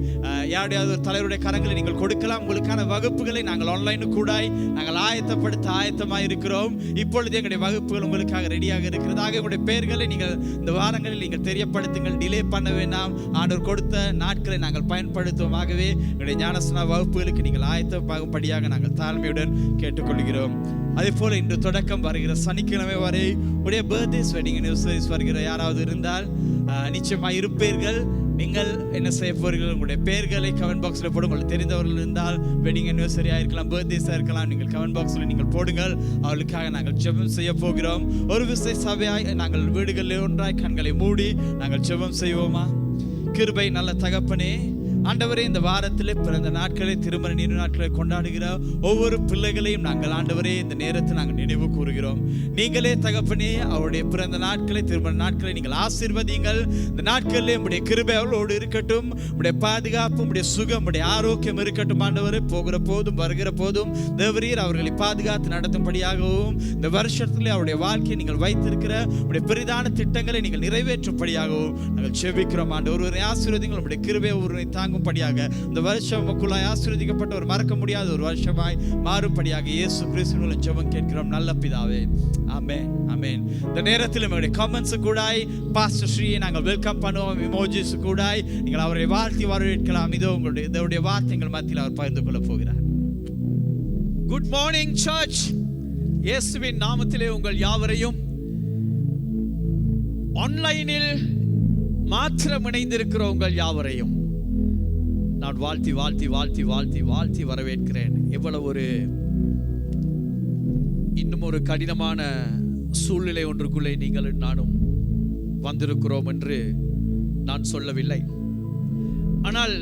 யாருடையாவது ஒரு தலைவருடைய கரங்களை நீங்கள் கொடுக்கலாம். உங்களுக்கான வகுப்புகளை நாங்கள் ஆன்லைனு கூட நாங்கள் ஆயத்தமாக இருக்கிறோம். இப்பொழுது எங்களுடைய வகுப்புகள் உங்களுக்காக ரெடியாக இருக்கிறது. ஆக உங்களுடைய பெயர்களை நீங்கள் இந்த வாரங்களில் நீங்கள் தெரியப்படுத்துங்கள். டிலே பண்ண வேண்டாம். ஆண்டவர் கொடுத்த நாட்களை நாங்கள் பயன்படுத்துவோம். ஆகவே எங்களுடைய ஞானஸ்நான வகுப்புகளுக்கு நீங்கள் ஆயத்தமாகும்படியாக நாங்கள் தாழ்மையுடன் கேட்டுக்கொள்கிறோம். அதே போல இன்று தொடக்கம் வருகிற சனிக்கிழமை வரை உடைய பர்த்டேஸ் வெட்டிங் அனிவர்சரிஸ் வருகிற யாராவது இருந்தால் நிச்சயமாக இருப்பீர்கள். நீங்கள் என்ன செய்ய போறீர்கள்? உங்களுடைய பெயர்களை கமெண்ட் பாக்ஸில் போடுங்க. உங்களுக்கு தெரிந்தவர்கள் இருந்தால் வெட்டிங் அனிவர்சரியாக இருக்கலாம், பர்த்டேஸாக இருக்கலாம், நீங்கள் கமெண்ட் பாக்ஸில் நீங்கள் போடுங்கள். அவர்களுக்காக நாங்கள் ஜெபம் செய்ய போகிறோம். ஒரு விசை சபையாய் நாங்கள் வீடுகளில் ஒன்றாய் கண்களை மூடி நாங்கள் ஜெபம் செய்வோமா? கிருபை நல்ல தகப்பனே, ஆண்டவரே, இந்த வாரத்தில் பிறந்த நாட்களை, திருமண நீண்ட நாட்களை கொண்டாடுகிற ஒவ்வொரு பிள்ளைகளையும் நாங்கள் ஆண்டவரே இந்த நேரத்தில் நாங்கள் நினைவு கூறுகிறோம். நீங்களே தகப்பனே அவருடைய பிறந்த நாட்களை, திருமண நாட்களை நீங்கள் ஆசீர்வதிங்கள். இந்த நாட்களில் உடைய கிருபை அவளோடு இருக்கட்டும். உடைய பாதுகாப்பு, உடைய சுகம், உடைய ஆரோக்கியம் இருக்கட்டும். ஆண்டவரே, போகிற போதும் வருகிற போதும் தேவரீர் அவர்களை பாதுகாத்து நடத்தும்படியாகவும், இந்த வருஷத்திலே அவருடைய வாழ்க்கையை நீங்கள் வைத்திருக்கிற உடைய பெரிதான திட்டங்களை நீங்கள் நிறைவேற்றும்படியாகவும் நாங்கள் செபிக்கிறோம். ஆண்டு ஒருவரை ஆசீர்வதிங்கள். உடைய கிருபை ஒருவரை தாங்கும்படியாக இந்த வருஷம் உங்களுக்குள்ளாய் ஆசீர்வதிக்கப்பட்ட ஒரு மறக்க முடியாத ஒரு வருஷமாய் மாறும்படியாக இயேசு கிறிஸ்துவின் மூலம் ஜெபம் கேட்கிறோம் நல்ல பிதாவே. ஆமென், ஆமென். இந்த நேரத்தில் நம்முடைய கமெண்ட்ஸ் கூடாய் பாஸ்டர் ஸ்ரீயை நாங்கள் வெல்கம் பண்ணுவோம். இமோஜிஸ் கூடாய் நீங்கள் அவரை வாழ்த்தி வரவேற்கலாம். இதோ உங்களுடைய வார்த்தைகள் மத்தியில் அவர் பகிர்ந்து கொள்ள போகிறார். Good morning church. இயேசுவின் நாமத்திலே உங்கள் யாவரையும் ஆன்லைனில் மாத்திரம் இணைந்திருக்கிற உங்கள் யாவரையும் நான் வாழ்த்தி வாழ்த்தி வாழ்த்தி வாழ்த்தி வாழ்த்தி வரவேற்கிறேன். எவ்வளவு ஒரு இன்னும் ஒரு கடினமான சூழ்நிலை ஒன்றுக்குள்ளே நீங்கள் நானும் வந்திருக்கிறோம் என்று நான் சொல்லவில்லை. ஆனால்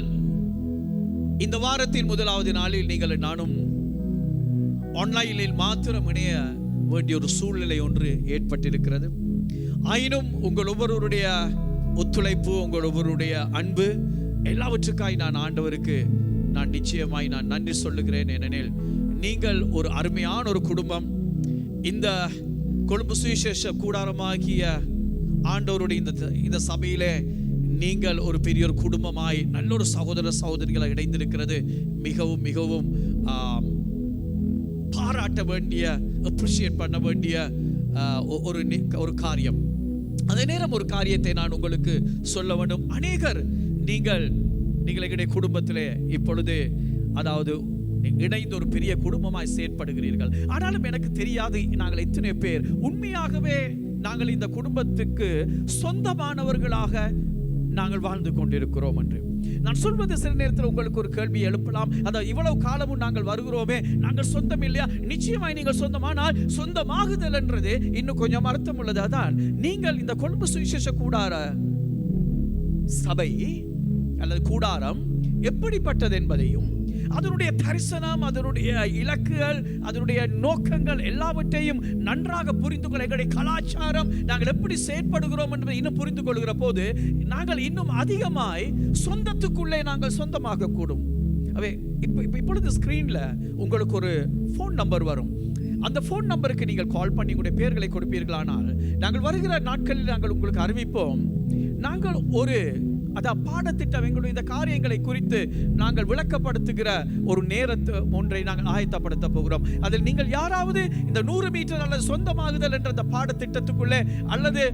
இந்த வாரத்தின் முதலாவது நாளில் நீங்கள் நானும் ஆன்லைனில் மாத்திரம் இணைய வேண்டிய ஒரு சூழ்நிலை ஒன்று ஏற்பட்டிருக்கிறது. ஆயினும் உங்கள் ஒவ்வொருவருடைய ஒத்துழைப்பு, உங்கள் ஒவ்வொருடைய அன்பு எல்லாவற்றுக்காய் நான் ஆண்டவருக்கு நான் நிச்சயமாய் நான் நன்றி சொல்லுகிறேன். ஏனெனில் நீங்கள் ஒரு அருமையான ஒரு குடும்பம். இந்த கொழும்பு சுவிசேஷ கூடாரமாகிய ஆண்டவருடைய இந்த சபையிலே நீங்கள் ஒரு பெரிய ஒரு குடும்பமாய் நல்ல ஒரு சகோதர சகோதரிகளை இணைந்திருக்கிறது மிகவும் மிகவும் பாராட்ட வேண்டிய, அப்ரிஷியேட் பண்ண வேண்டிய ஒரு காரியம். அதே நேரம் ஒரு காரியத்தை நான் உங்களுக்கு சொல்ல வேண்டும். அநேகர் நீங்கள் எங்களுடைய குடும்பத்திலே இப்பொழுது அதாவது இணைந்து ஒரு பெரிய குடும்பமாய் செயற்படுகிறீர்கள். ஆனாலும் எனக்கு தெரியாது நாங்கள் எத்தனை பேர் உண்மையாகவே நாங்கள் இந்த குடும்பத்துக்கு சொந்தமானவர்களாக நாங்கள் வாழ்ந்து கொண்டிருக்கிறோம் என்று. நான் சொல்வது சில நேரத்தில் உங்களுக்கு ஒரு கேள்வி எழுப்பலாம். அதாவது இவ்வளவு காலமும் நாங்கள் வருகிறோமே, நாங்கள் சொந்தம் இல்லையா? நிச்சயமாய் நீங்கள் சொந்தமானால் சொந்தமாகுதல் என்றது இன்னும் கொஞ்சம் அர்த்தம் உள்ளது. அதான் நீங்கள் இந்த கொழும்பு சுவிசேஷ கூடார சபை அல்லது கூடாரம் எப்படிப்பட்டது என்பதையும் அதனுடைய தரிசனம், அதனுடைய இலக்குகள், அதனுடைய நோக்கங்கள் எல்லாவற்றையும் நன்றாக புரிந்து கொள்ள, எங்களுடைய கலாச்சாரம், நாங்கள் எப்படி செயற்படுகிறோம் என்பதை இன்னும் புரிந்து கொள்கிற போது நாங்கள் இன்னும் அதிகமாய் சொந்தத்துக்குள்ளே நாங்கள் சொந்தமாக கூடும். அவே இப்பொழுது ஸ்கிரீன்ல உங்களுக்கு ஒரு ஃபோன் நம்பர் வரும். அந்த ஃபோன் நம்பருக்கு நீங்கள் கால் பண்ணி உங்களுடைய பெயர்களை கொடுப்பீர்களானால் நாங்கள் வருகிற நாட்களில் நாங்கள் உங்களுக்கு அறிவிப்போம். நாங்கள் ஒரு பாடத்திட்டம், எங்களுடைய இந்த காரியங்களை குறித்து நாங்கள் விளக்கப்படுத்துகிற ஒரு நேரத்தை ஒன்றை நாங்கள் ஆயத்தப்படுத்த போகிறோம். அதில் நீங்கள் யாராவது இந்த 100 மீட்டர் அல்லது சொந்தமாகுதல் என்ற அந்த பாடத்திட்டத்துக்குள்ளே அல்லது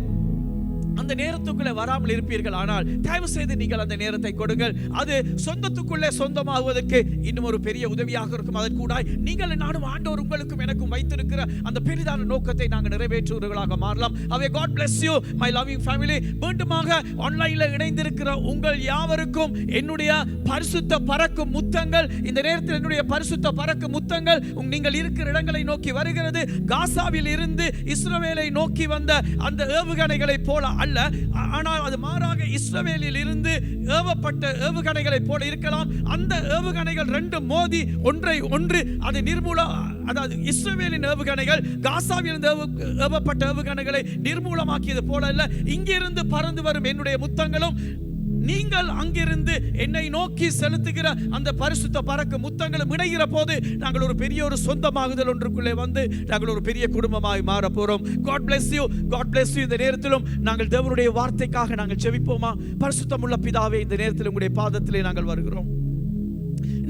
அந்த நேரத்துக்குள்ளே வராமல் இருப்பீர்கள். ஆனால் தயவு செய்து நீங்கள் அந்த நேரத்தை கொடுங்கள். அது சொந்தத்துக்குள்ளே சொந்தமாகுவதற்கு இன்னும் ஒரு பெரிய உதவியாக இருக்கும். அதற்கூடாய் நீங்கள் நானும் ஆண்டவர் உங்களுக்கும் எனக்கும் வைத்திருக்கிற அந்த பெரிதான நோக்கத்தை நாங்கள் நிறைவேற்றுவர்களாக மாறலாம். அவை God bless you my loving family. மீண்டுமாக ஆன்லைனில் இணைந்திருக்கிற உங்கள் யாவருக்கும் என்னுடைய பரிசுத்த பறக்கும் முத்தங்கள். இந்த நேரத்தில் என்னுடைய பரிசுத்த பறக்கும் முத்தங்கள் நீங்கள் இருக்கிற இடங்களை நோக்கி வருகிறது. காசாவில் இருந்து இஸ்ரவேலை நோக்கி வந்த அந்த ஏவுகணைகளை போல அல்ல, ஆனால் அது மாறாக இஸ்ரவேலில் இருந்து ஏவப்பட்ட ஏவுகணைகளை போல இருக்கலாம். அந்த ஏவுகணைகள் ரெண்டு மோதி ஒன்றை ஒன்று அது அதாவது இஸ்ரவேலின் ஏவுகணைகள் காசாவில் இருந்து ஏவப்பட்ட ஏவுகணைகளை நிர்மூலமாக்கியது போல அல்ல. இங்கிருந்து பறந்து வரும் என்னுடைய முத்தங்களும் நீங்கள் அங்கிருந்து என்னை நோக்கி செலுத்துகிற அந்த பரிசுத்த பறக்க முத்தங்களும் இணைகிற போது நாங்கள் ஒரு பெரிய ஒரு சொந்தமாகுதல் ஒன்றுக்குள்ளே வந்து நாங்கள் ஒரு பெரிய குடும்பமாய் மாற போறோம். God bless you, God bless you. இந்த நேரத்திலும் நாங்கள் தேவனுடைய வார்த்தைக்காக நாங்கள் ஜெபிப்போமா? பரிசுத்தமுள்ள பிதாவே, இந்த நேரத்தில் உங்களுடைய பாதத்திலே நாங்கள் வருகிறோம்.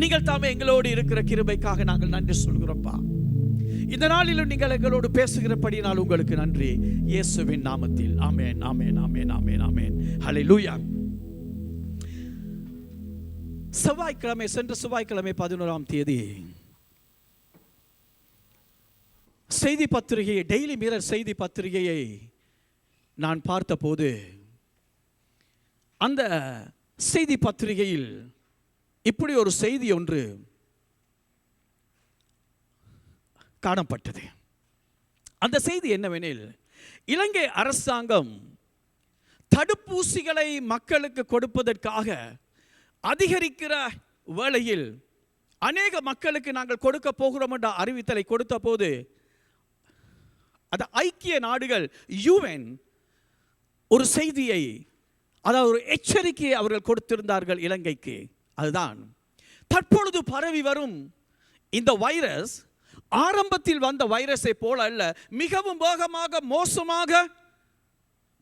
நீங்கள் தாமே எங்களோடு இருக்கிற கிருபைக்காக நாங்கள் நன்றி சொல்கிறோம்ப்பா. இந்த நாளிலும் நீங்கள் எங்களோடு பேசுகிறபடியால் உங்களுக்கு நன்றி. இயேசுவின் நாமத்தில் ஆமென், ஆமென், ஆமென், ஆமென், ஆமென். ஹல்லேலூயா. சென்ற செவ்வாய்க்கிழமை 11ஆம் தேதி செய்தி பத்திரிகையை, டெய்லி மிரர் செய்தி பத்திரிகையை நான் பார்த்தபோது அந்த செய்தி பத்திரிகையில் இப்படி ஒரு செய்தி ஒன்று காணப்பட்டது. அந்த செய்தி என்னவெனில், இலங்கை அரசாங்கம் தடுப்பூசிகளை மக்களுக்கு கொடுப்பதற்காக அதிகரிக்கிற வேளையில் அநேக மக்களுக்கு நாங்கள் கொடுக்க போகிறோம் என்ற அறிவித்தலை கொடுத்த போது அது ஐக்கிய நாடுகள் UN ஒரு செய்தியை, அதாவது ஒரு எச்சரிக்கையை அவர்கள் கொடுத்திருந்தார்கள் இலங்கைக்கு. அதுதான், தற்பொழுது பரவி வரும் இந்த வைரஸ் ஆரம்பத்தில் வந்த வைரஸை போல அல்ல, மிகவும் வேகமாக மோசமாக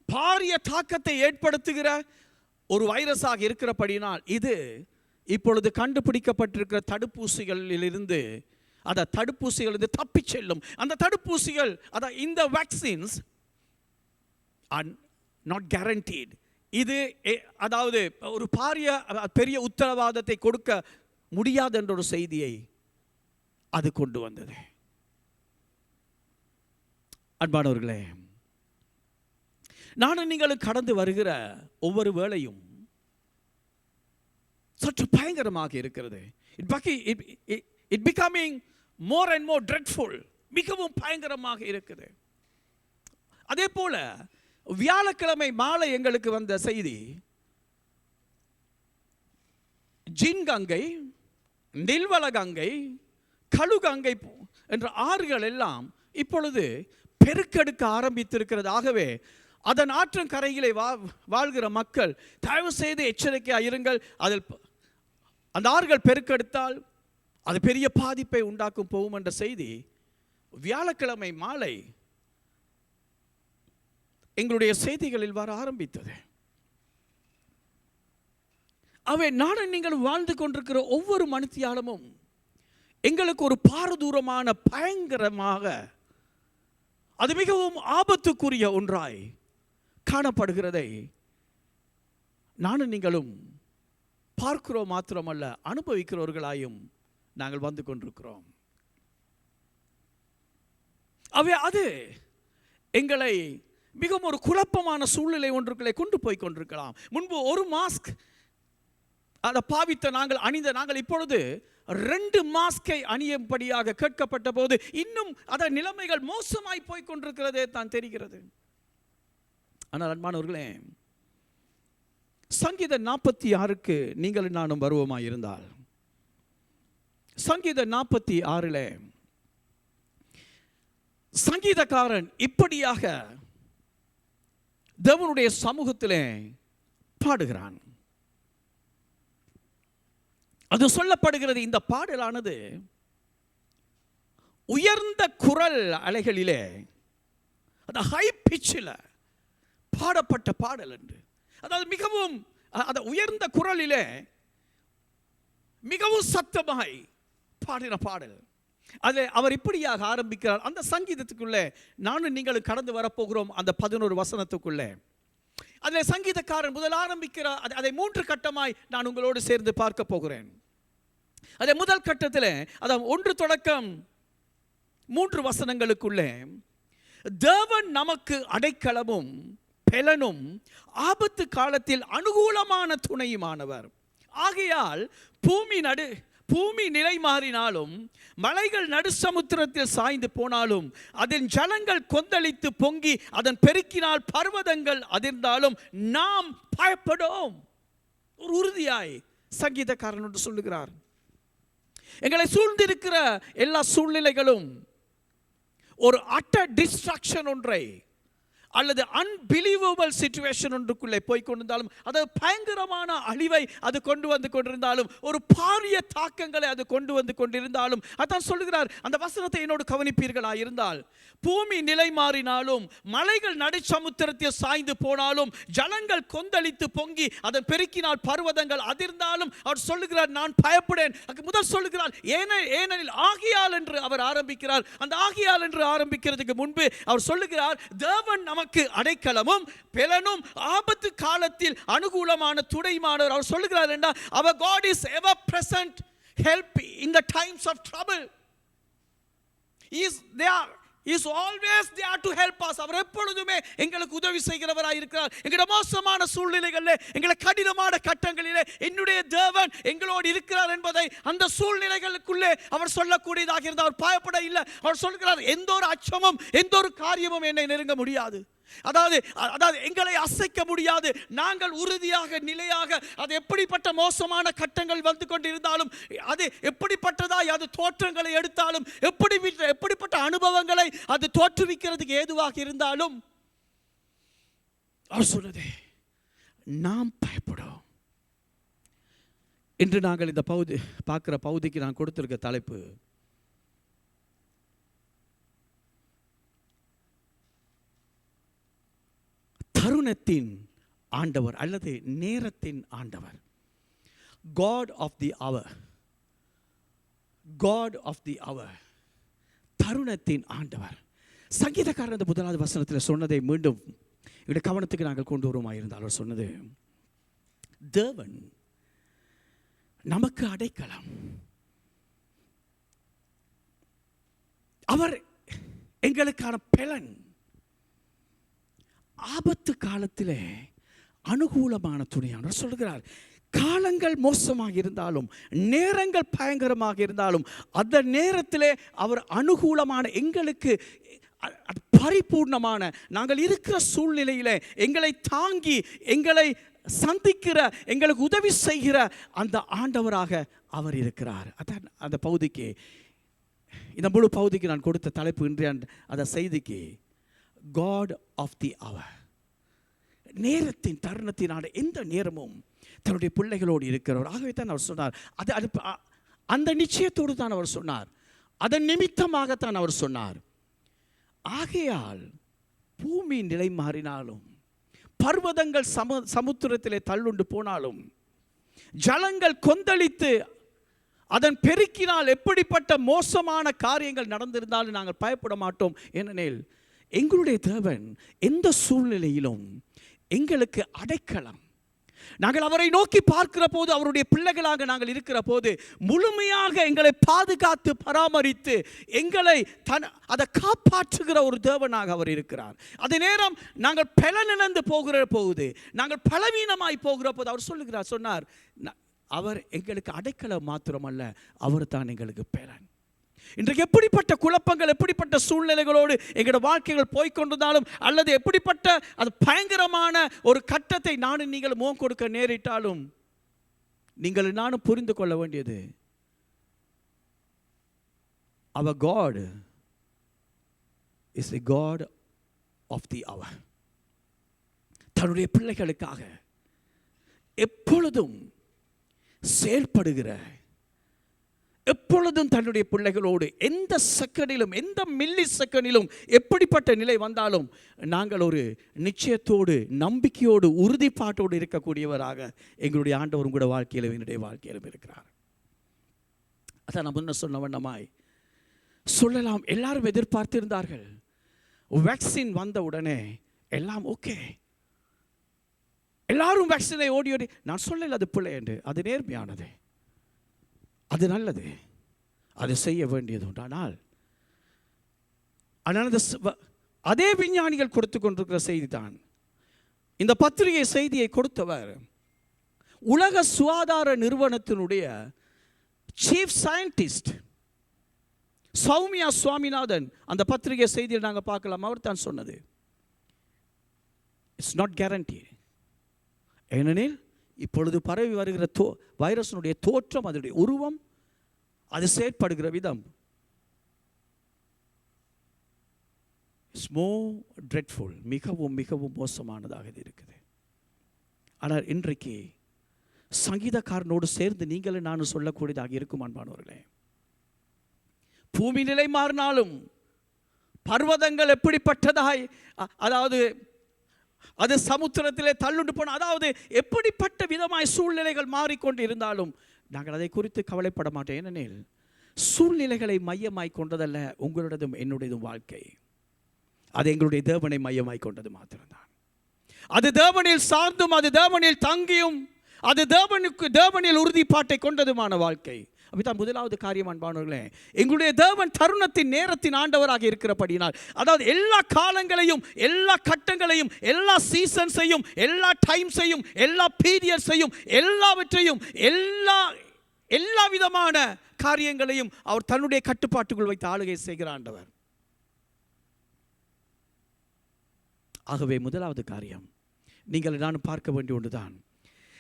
பாரிய தாக்கத்தை ஏற்படுத்துகிற ஒரு வைரஸாக இருக்கிறபடினால் இது இப்பொழுது கண்டுபிடிக்கப்பட்டிருக்கிற தடுப்பூசிகளிலிருந்து தடுப்பூசிகளிலிருந்து தப்பி செல்லும். அந்த தடுப்பூசிகள், இந்த வேக்சின்ஸ் ஆர் நாட் கேரண்டீட். இது அதாவது ஒரு பெரிய உத்தரவாதத்தை கொடுக்க முடியாது என்ற ஒரு செய்தியை அது கொண்டு வந்தது. அன்பானவர்களே, நானும் நீங்களும் கடந்து வருகிற ஒவ்வொரு வேளையும் சற்று பயங்கரமாக இருக்கிறது. It becoming more and more dreadful. மிகவும் பயங்கரமாக இருக்குது. அதே போல வியாழக்கிழமை மாலை எங்களுக்கு வந்த செய்தி, ஜின்கங்கை, நில்வலகங்கை, கழுகங்கை என்ற ஆறுகள் எல்லாம் இப்பொழுது பெருக்கெடுக்க ஆரம்பித்திருக்கிறது. ஆகவே அதன் ஆற்றங்கரையிலே வாழ்கிற மக்கள் தயவு செய்து எச்சரிக்கையாக இருங்கள். அதில் அந்த ஆறுகள் பெருக்கெடுத்தால் அது பெரிய பாதிப்பை உண்டாக்கும் போகும் என்ற செய்தி வியாழக்கிழமை மாலை எங்களுடைய செய்திகளில் வர ஆரம்பித்தது. அவை நானும் நீங்கள் வாழ்ந்து கொண்டிருக்கிற ஒவ்வொரு மனுத்தியாலமும் எங்களுக்கு ஒரு பாரதூரமான பயங்கரமாக அது மிகவும் ஆபத்துக்குரிய ஒன்றாய் காணப்படுகிறதை நானும் நீங்களும் பார்க்கிறோம் மாத்திரமல்ல, அனுபவிக்கிறவர்களாயும் நாங்கள் வந்து கொண்டிருக்கிறோம். அவை அது எங்களை மிகவும் ஒரு குழப்பமான சூழ்நிலை ஒன்றுகளை கொண்டு போய் கொண்டிருக்கலாம். முன்பு ஒரு மாஸ்க் அதை பாவித்த நாங்கள் இப்பொழுது 2 மாஸ்கை அணியும்படியாக கேட்கப்பட்ட போது இன்னும் அதன் நிலைமைகள் மோசமாய் போய் கொண்டிருக்கிறதே தான் தெரிகிறது. ஆனால் அன்பானவர்களே, சங்கீதம் 46க்கு நீங்கள் நானும் வருவோமாய் இருந்தால், சங்கீதம் 46 சங்கீதக்காரன் இப்படியாக தேவனுடைய சமூகத்திலே பாடுகிறான். அது சொல்லப்படுகிறது, இந்த பாடலானது உயர்ந்த குரல் அலைகளிலே, அந்த ஹை பிச்சில் பாடப்பட்ட பாடல் என்று, அதாவது மிகவும் அந்த உயர்ந்த குரலிலே மிகவும் சத்தமாய் பாடின பாடல். அதில் அவர் இப்படியாக ஆரம்பிக்கிறார். அந்த சங்கீதத்துக்குள்ளே நானும் நீங்களும் கடந்து வரப்போகிறோம். அந்த 11 வசனத்துக்குள்ளே அதில் சங்கீதக்காரன் முதல் ஆரம்பிக்கிறார். அதை 3 கட்டமாய் நான் உங்களோடு சேர்ந்து பார்க்க போகிறேன். அதை முதல் கட்டத்தில், அதாவது 1 தொடக்கம் 3 வசனங்களுக்குள்ளே, தேவன் நமக்கு அடைக்கலமும் பெலனும் ஆபத்து காலத்தில் அனுகூலமான துணையுமானவர். ஆகையால் பூமி நிலை மாறினாலும், மலைகள் நடு சமுத்திரத்தில் சாய்ந்து போனாலும், அதன் ஜலங்கள் கொந்தளித்து பொங்கி அதன் பெருக்கினால் பர்வதங்கள் அதிர்ந்தாலும் நாம் பயப்படோம். ஒரு உறுதியாய் சங்கீதக்காரன் என்று சொல்லுகிறார். எங்களை சூழ்ந்திருக்கிற எல்லா சூழ்நிலைகளும் ஒரு அட்டர் டிஸ்ட்ராக்ஷன் ஒன்றை அல்லது அன்பிலீவபிள் சிச்சுவேஷன் ஒன்றுக்குள்ளே போய் கொண்டிருந்தாலும், அதாவது பயங்கரமான அழிவை அது கொண்டு வந்து கொண்டிருந்தாலும், ஒரு பாரிய தாக்கங்களை அது கொண்டு வந்து கொண்டிருந்தாலும், அதான் சொல்லுகிறார். அந்த வசனத்தை என்னோடு கவனிப்பீர்களா இருந்தால், பூமி நிலை மாறினாலும், மலைகள் நடுச்சமுத்திரத்தில் சாய்ந்து போனாலும், ஜலங்கள் கொந்தளித்து பொங்கி அதன் பெருக்கினால் பர்வதங்கள் அதிர்ந்தாலும், அவர் சொல்லுகிறார் நான் பயப்படேன். முதல் சொல்லுகிறார் ஏனெனில் ஆகியால் என்று அவர் ஆரம்பிக்கிறார். அந்த ஆகியால் என்று ஆரம்பிக்கிறதுக்கு முன்பு அவர் சொல்லுகிறார், தேவன் நமக்கு அடைக்கலமும் பெலனும் ஆபத்து காலத்தில் அனுகூலமான துணையுமானவர். அவர் சொல்லுகிறார் என்றால், our God is ever present help in the times of trouble. He is always there to help us. அவர் எப்பொழுதுமே எங்களுக்கு உதவி செய்கிறவராய் இருக்கிறார். எங்களுடைய மோசமான சூழ்நிலைகளிலே, எங்களுடைய கடினமான கட்டங்களிலே என்னுடைய தேவன் எங்களோடு இருக்கிறார் என்பதை அந்த சூழ்நிலைகளுக்குள்ளே அவர் சொல்லக்கூடியதாக இருந்தால் அவர் பயப்பட இல்லை. அவர் சொல்கிறார், எந்த ஒரு அச்சமும் எந்த ஒரு காரியமும் என்னை நெருங்க முடியாது. அதாவது எங்களை அசைக்க முடியாது. நாங்கள் உறுதியாக நிலையாக, அது எப்படிப்பட்ட மோசமான கட்டங்கள் வந்து கொண்டிருந்தாலும், அது எப்படிப்பட்டதாய் அது தோற்றங்களை எடுத்தாலும், எப்படிப்பட்ட அனுபவங்களை அது தோற்றுவிக்கிறதுக்கு ஏதுவாக இருந்தாலும், அவர் சொன்னது நாம் பயப்படும். இன்று நாங்கள் இந்த பார்க்கிற பகுதிக்கு நான் கொடுத்திருக்க தலைப்பு, தருணத்தின் ஆண்டவர் அல்லது நேரத்தின் ஆண்டவர். God of the hour. God of the hour. தருணத்தின் ஆண்டவர். சங்கீதக்காரன் அந்த 1வது வசனத்தில் சொன்னதை மீண்டும் இவருடைய கவனத்துக்கு நாங்கள் கொண்டு வருமாயிருந்தால், அவர் சொன்னது, தேவன் நமக்கு அடைக்கலம், அவர் எங்களுக்கான பெலன், ஆபத்து காலத்திலே அனுகூலமான துணையானவர். சொல்கிறார், காலங்கள் மோசமாக இருந்தாலும், நேரங்கள் பயங்கரமாக இருந்தாலும், அந்த நேரத்திலே அவர் அனுகூலமான, எங்களுக்கு பரிபூர்ணமான நாங்கள் இருக்கிற சூழ்நிலையில எங்களை தாங்கி எங்களை சந்திக்கிற எங்களுக்கு உதவி செய்கிற அந்த ஆண்டவராக அவர் இருக்கிறார். அதான் அந்த பகுதிக்கு, இந்த முழு பகுதிக்கு நான் கொடுத்த தலைப்பு இன்றைய அந்த செய்திக்கு God of the hour. நேரத்தின் தருணத்தினால எந்த நேரமும் தன்னுடைய பிள்ளைகளோடு இருக்கிறவர். ஆகவே தான் அவர் சொன்னார், அது அந்த நிச்சயத்தோடு தான் அவர் சொன்னார், அதன் நிமித்தமாகத்தான் அவர் சொன்னார். ஆகையால் பூமி நிலை மாறினாலும், பர்வதங்கள் சமுத்திரத்திலே தள்ளுண்டு போனாலும், ஜலங்கள் கொந்தளித்து அதன் பெருக்கினால் எப்படிப்பட்ட மோசமான காரியங்கள் நடந்திருந்தாலும் நாங்கள் பயப்பட மாட்டோம். ஏனெனில் எங்களுடைய தேவன் எந்த சூழ்நிலையிலும் எங்களுக்கு அடைக்கலம். நாங்கள் அவரை நோக்கி பார்க்கிற போது, அவருடைய பிள்ளைகளாக நாங்கள் இருக்கிற போது முழுமையாக எங்களை பாதுகாத்து பராமரித்து எங்களை அதை காப்பாற்றுகிற ஒரு தேவனாக அவர் இருக்கிறார். அதே நேரம் நாங்கள் பலனிழந்து போகிற போது, நாங்கள் பலவீனமாய் போகிற போது அவர் சொன்னார், அவர் எங்களுக்கு அடைக்கலம் மாத்திரமல்ல, அவர் தான் எங்களுக்கு பலன். இன்றைக்கு எப்படிப்பட்ட குழப்பங்கள், எப்படிப்பட்ட சூழ்நிலைகளோடு எங்களோட வாழ்க்கைகள் போய்கொண்டிருந்தாலும், அல்லது எப்படிப்பட்ட அது பயங்கரமான ஒரு கட்டத்தை நானும் நீங்கள் முகம் கொடுக்க நேரிட்டாலும், நீங்கள் நானும் புரிந்து கொள்ள வேண்டியது, our God is the God of the hour. தன்னுடைய பிள்ளைகளுக்காக எப்பொழுதும் செயல்படுகிற, எப்பொழுதும் தன்னுடைய பிள்ளைகளோடு எந்த செகண்டிலும், எந்த மில்லி செகண்டிலும் எப்படிப்பட்ட நிலை வந்தாலும் நாங்கள் ஒரு நிச்சயத்தோடு, நம்பிக்கையோடு, உறுதிப்பாட்டோடு இருக்கக்கூடியவராக எங்களுடைய ஆண்டவர் கூட வாழ்க்கையிலும் என்னுடைய வாழ்க்கையிலும் இருக்கிறார். அதான் நான் முன்ன சொன்ன வண்ணமாய் சொல்லலாம், எல்லாரும் எதிர்பார்த்திருந்தார்கள். வேக்சின் வந்த உடனே எல்லாம் ஓகே, எல்லாரும் வேக்சினை ஓடி ஓடி, நான் சொல்லல அது பிள்ளை என்று, அது நேர்மையானது, அது நல்லது, அது செய்ய வேண்டியது உண்டு. ஆனால் அதே விஞ்ஞானிகள் கொடுத்து கொண்டிருக்கிற செய்தி தான் இந்த பத்திரிகை செய்தியை கொடுத்தவர் உலக சுகாதார நிறுவனத்தினுடைய சீஃப் சயின்டிஸ்ட் சௌமியா சுவாமிநாதன். அந்த பத்திரிகை செய்தியை நாங்கள் பார்க்கலாம். அவர் தான் சொன்னது, இட்ஸ் நாட் கேரண்டி. ஏனெனில் இப்பொழுது பரவி வருகிற வைரஸினுடைய தோற்றம், அதனுடைய உருவம், அது செயற்படுகிற விதம் இட்ஸ் மோர் ட்ரெட்ஃபுல், மிகவும் மிகவும் மோசமானதாக இது இருக்குது. ஆனால் இன்றைக்கு சங்கீதக்காரனோடு சேர்ந்து நீங்களும் நானும் சொல்லக்கூடியதாக இருக்கும் அன்பானவர்களே. பூமி நிலை மாறினாலும், பர்வதங்கள் எப்படிப்பட்டதாய், அதாவது அது சமுத்திரத்திலே தள்ளுண்டு போன, அதாவது எப்படிப்பட்ட விதமாய் சூழ்நிலைகள் மாறிக்கொண்டு இருந்தாலும் நாங்கள் அதை குறித்து கவலைப்பட மாட்டோம். ஏனெனில் சூழ்நிலைகளை மையமாய் கொண்டதல்ல உங்களுடையதும் என்னுடையதும் வாழ்க்கை. அது எங்களுடைய தேவனை மையமாய் கொண்டது மாத்திரம்தான். அது தேவனில் சார்ந்தும், அது தேவனில் தங்கியும், அது தேவனில் உறுதிப்பாட்டை கொண்டதுமான வாழ்க்கை. அப்படித்தான் முதலாவது காரியம் அன்பானவர்களே, எங்களுடைய தேவன் தருணத்தின் நேரத்தின் ஆண்டவராக இருக்கிறபடினால், அதாவது எல்லா காலங்களையும், எல்லா கட்டங்களையும், எல்லா சீசன்ஸையும், எல்லா டைம்ஸையும், எல்லா பீரியட்ஸையும், எல்லாவற்றையும், எல்லா விதமான காரியங்களையும் அவர் தன்னுடைய கட்டுப்பாட்டுக்குள் வைத்து ஆளுகை செய்கிற ஆண்டவர். ஆகவே முதலாவது காரியம் நீங்கள் நானும் பார்க்க வேண்டிய ஒன்றுதான்,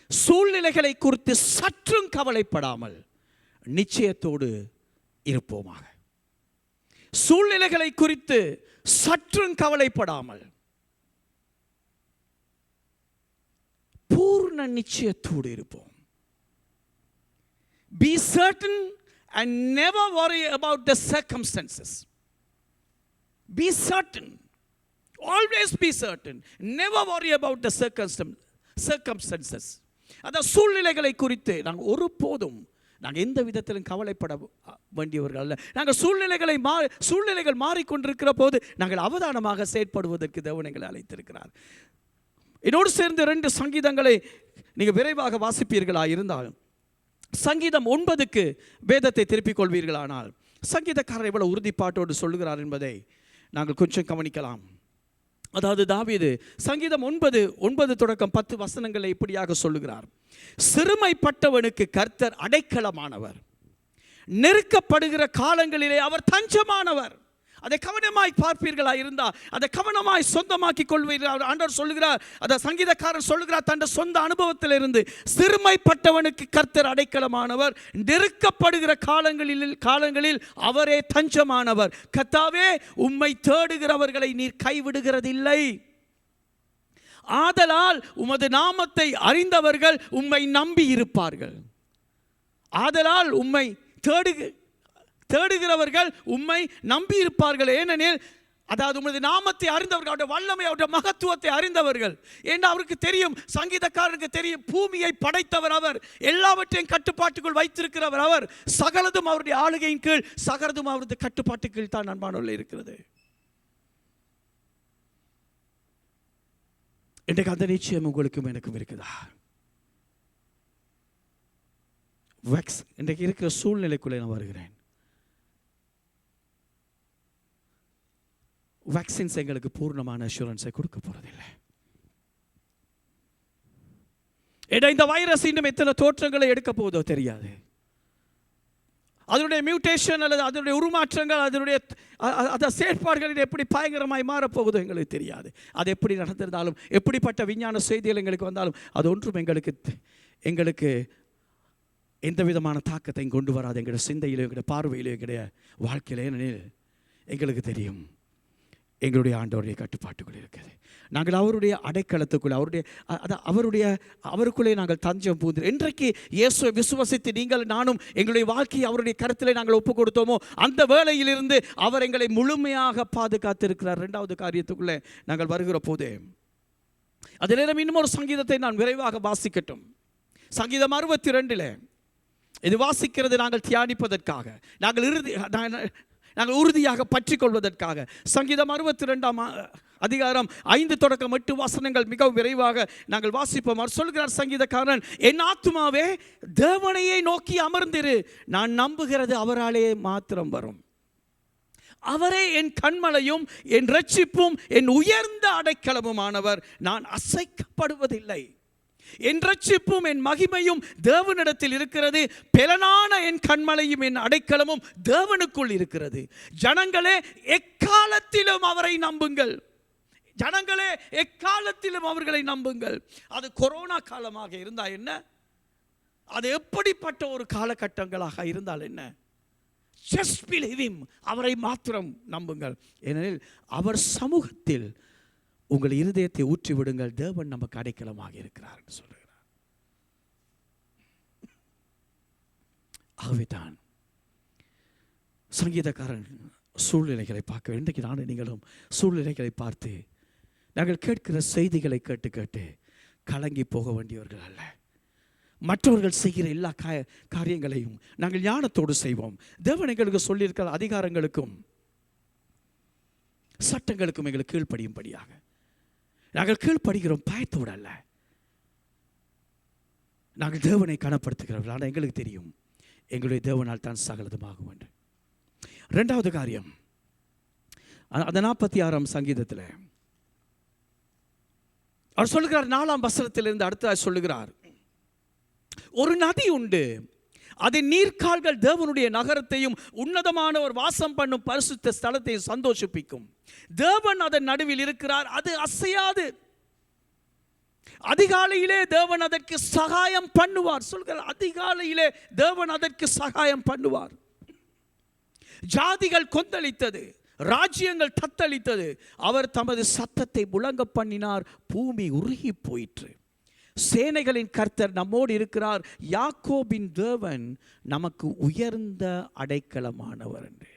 சூழ்நிலைகளை குறித்து சற்றும் கவலைப்படாமல் நிச்சயத்தோடு இருப்போமாக. சூழ்நிலைகளை குறித்து சற்றும் கவலைப்படாமல் பூர்ண நிச்சயத்தோடு இருப்போம். Be certain and never worry about the circumstances. Be certain. Always be certain. Never worry about the circumstances. அந்த சூழ்நிலைகளை குறித்து நாங்கள் ஒருபோதும் நாங்கள் எந்த விதத்திலும் கவலைப்பட வேண்டியவர்கள் அல்ல. நாங்கள் சூழ்நிலைகள் மாறிக்கொண்டிருக்கிற போது நாங்கள் அவதானமாக செயற்படுவதற்கு தேவன் எங்களை அழைத்திருக்கிறார். என்னோடு சேர்ந்து 2 சங்கீதங்களை நீங்கள் விரைவாக வாசிப்பீர்களாக இருந்தால், சங்கீதம் 9க்கு வேதத்தை திருப்பிக் கொள்வீர்களானால், சங்கீதக்காரர் எவ்வளவு உறுதிப்பாட்டோடு சொல்லுகிறார் என்பதை நாங்கள் கொஞ்சம் கவனிக்கலாம். அதாவது தாவீது சங்கீதம் 9 தொடக்கம் 10 வசனங்களை இப்படியாக சொல்லுகிறார். சிறுமைப்பட்டவனுக்கு கர்த்தர் அடைக்கலமானவர், நெருக்கப்படுகிற காலங்களிலே அவர் தஞ்சமானவர். அதை கவனமாய் பார்ப்பீர்களா இருந்தால் அதை கவனமாய் சொந்தமாக்கி கொள்வீர்கள். ஆண்டவர் சொல்லுகிறார், அந்த சங்கீதக்காரன் சொல்லுகிறார், தன் சொந்த அனுபவத்திலிருந்து சிறுமைப்பட்டவனுக்கு கர்த்தர் அடைக்கலமானவர், நெருக்கப்படுகிற காலங்களில் அவரே தஞ்சமானவர். கர்த்தாவே, உம்மை தேடுகிறவர்களை நீர் கைவிடுகிறதில்லை. ஆதலால் உமது நாமத்தை அறிந்தவர்கள் உம்மை நம்பி இருப்பார்கள். ஆதலால் உம்மை தேடுகிறவர்கள் உம்மை நம்பி இருப்பார்கள். ஏனெனில் அதாவது உமது நாமத்தை அறிந்தவர்கள், அவருடைய வல்லமை, அவருடைய மகத்துவத்தை அறிந்தவர்கள். ஏன்னா அவருக்கு தெரியும், சங்கீதக்காரருக்கு தெரியும், பூமியை படைத்தவர் அவர், எல்லாவற்றையும் கட்டுப்பாட்டுக்குள் வைத்திருக்கிறவர் அவர், சகலதும் அவருடைய ஆளுகையின் கீழ், சகலதும் அவருடைய கட்டுப்பாட்டு கீழ் தான் அன்பானவர்களே இருக்கிறது. இன்றைக்கு அந்த நிச்சயம் உங்களுக்கும் எனக்கும் இருக்குதா? இன்றைக்கு இருக்கிற சூழ்நிலைக்குள்ளே நான் வருகிறேன். வேக்சின்ஸ் எங்களுக்கு பூர்ணமான அஷூரன்ஸை கொடுக்க போறதில்லை. இந்த வைரஸ் இன்னும் எத்தனை தோற்றங்களை எடுக்க போவதோ தெரியாது. அதனுடைய மியூட்டேஷன் அல்லது அதனுடைய உருமாற்றங்கள், அதனுடைய செயற்பாடுகள் எப்படி பயங்கரமாய் மாறப்போகுதோ எங்களுக்கு தெரியாது. அது எப்படி நடந்திருந்தாலும், எப்படிப்பட்ட விஞ்ஞான செய்திகள் எங்களுக்கு வந்தாலும், அது ஒன்றும் எங்களுக்கு எந்த விதமான தாக்கத்தையும் கொண்டு வராது எங்களுடைய சிந்தையிலோ, எங்களுடைய பார்வையிலோ, எங்களுடைய வாழ்க்கையில. ஏனெனில் எங்களுக்கு தெரியும், எங்களுடைய ஆண்டவருடைய கட்டுப்பாட்டுக்குள்ளே இருக்குது. நாங்கள் அவருடைய அடைக்கலத்துக்குள்ளே, அவருக்குள்ளே நாங்கள் தஞ்சம் பூந்து, என்றைக்கு இயேசுவை விசுவசித்து நீங்கள் நானும் எங்களுடைய வாழ்க்கையை அவருடைய கருத்திலே நாங்கள் ஒப்புக் கொடுத்தோமோ, அந்த வேளையிலிருந்து அவர் எங்களை முழுமையாக பாதுகாத்திருக்கிறார். இரண்டாவது காரியத்துக்குள்ளே நாங்கள் வருகிற போது, அதே நேரம் இன்னும் ஒரு சங்கீதத்தை நான் விரைவாக வாசிக்கட்டும். சங்கீதம் 62 இது வாசிக்கிறது நாங்கள் தியானிப்பதற்காக, நாங்கள் உறுதியாக பற்றி கொள்வதற்காக. சங்கீதம் 62 அதிகாரம் 5 தொடக்கம் 8 வசனங்கள் மிகவும் விரைவாக நாங்கள் வாசிப்போம். அவர் சொல்கிறார் சங்கீதக்காரன், என் ஆத்துமாவே தேவனையே நோக்கி அமர்ந்திரு, நான் நம்புகிறது அவராலே மாத்திரம் வரும். அவரே என் கண்மலையும் என் இரட்சிப்பும் என் உயர்ந்த அடைக்கலமுமானவர், நான் அசைக்கப்படுவதில்லை. என் இரட்சிப்பும் என் மகிமையும் தேவனிடத்தில் இருக்கிறது, பெலனான என் கண்மலையும் என் அடைக்கலமும் தேவனுக்குள் இருக்கிறது. ஜனங்களே, எக்காலத்திலும் அவரை நம்புங்கள். ஜனங்களே, எக்காலத்திலும் அவர்களை நம்புங்கள். அது கொரோனா காலமாக இருந்தால் என்ன, அது எப்படிப்பட்ட ஒரு காலகட்டங்களாக இருந்தால் என்ன, just believe him, அவரை மாத்திரம் நம்புங்கள். ஏனெனில் அவர் சமூகத்தில் உங்கள் இருதயத்தை ஊற்றி விடுங்கள், தேவன் நமக்கு அடைக்கலமாக இருக்கிறார் என்று சொல்லுகிறார். ஆகவேதான் சங்கீதக்காரன் சூழ்நிலைகளை பார்க்க, இன்றைக்கு நானும் நீங்களும் சூழ்நிலைகளை பார்த்து நாங்கள் கேட்கிற செய்திகளை கேட்டு கேட்டு கலங்கி போக வேண்டியவர்கள் அல்ல. மற்றவர்கள் செய்கிற எல்லா காரியங்களையும் நாங்கள் ஞானத்தோடு செய்வோம். தேவன் எங்களுக்கு சொல்லியிருக்கிற அதிகாரங்களுக்கும் சட்டங்களுக்கும் எங்களுக்கு கீழ்ப்படியும்படியாக நாங்கள் கீழ்ப்படுகிறோம், பயத்தோடு அல்ல. நாங்கள் தேவனை கனப்படுத்துகிறவர்கள். ஆனால் எங்களுக்கு தெரியும், எங்களுடைய தேவனால் தான் சகலதுமாகும் என்று. இரண்டாவது காரியம், அந்த 46ஆம் சங்கீதத்தில் அவர் சொல்லுகிறார், 4ஆம் வசனத்திலிருந்து அடுத்ததாக சொல்லுகிறார், ஒரு நதி உண்டு, அதன் நீர்க்கால்கள் தேவனுடைய நகரத்தையும் உன்னதமானவர் வாசம் பண்ணும் பரிசுத்த ஸ்தலத்தையும் சந்தோஷிப்பிக்கும். தேவன் அதன் நடுவில் இருக்கிறார், அது அசையாது. அதிகாலையிலே தேவன் அதற்கு சகாயம் பண்ணுவார். சொல்கிறார், அதிகாலையிலே தேவன் அதற்கு சகாயம் பண்ணுவார். ஜாதிகள் கொந்தளித்தது, ராஜ்யங்கள் தத்தளித்தது, அவர் தமது சத்தத்தை முழங்க பண்ணினார், பூமி உருகி போயிற்று. சேனைகளின் கர்த்தர் நம்மோடு இருக்கிறார், யாக்கோபின் தேவன் நமக்கு உயர்ந்த அடைக்கலமானவர் என்று.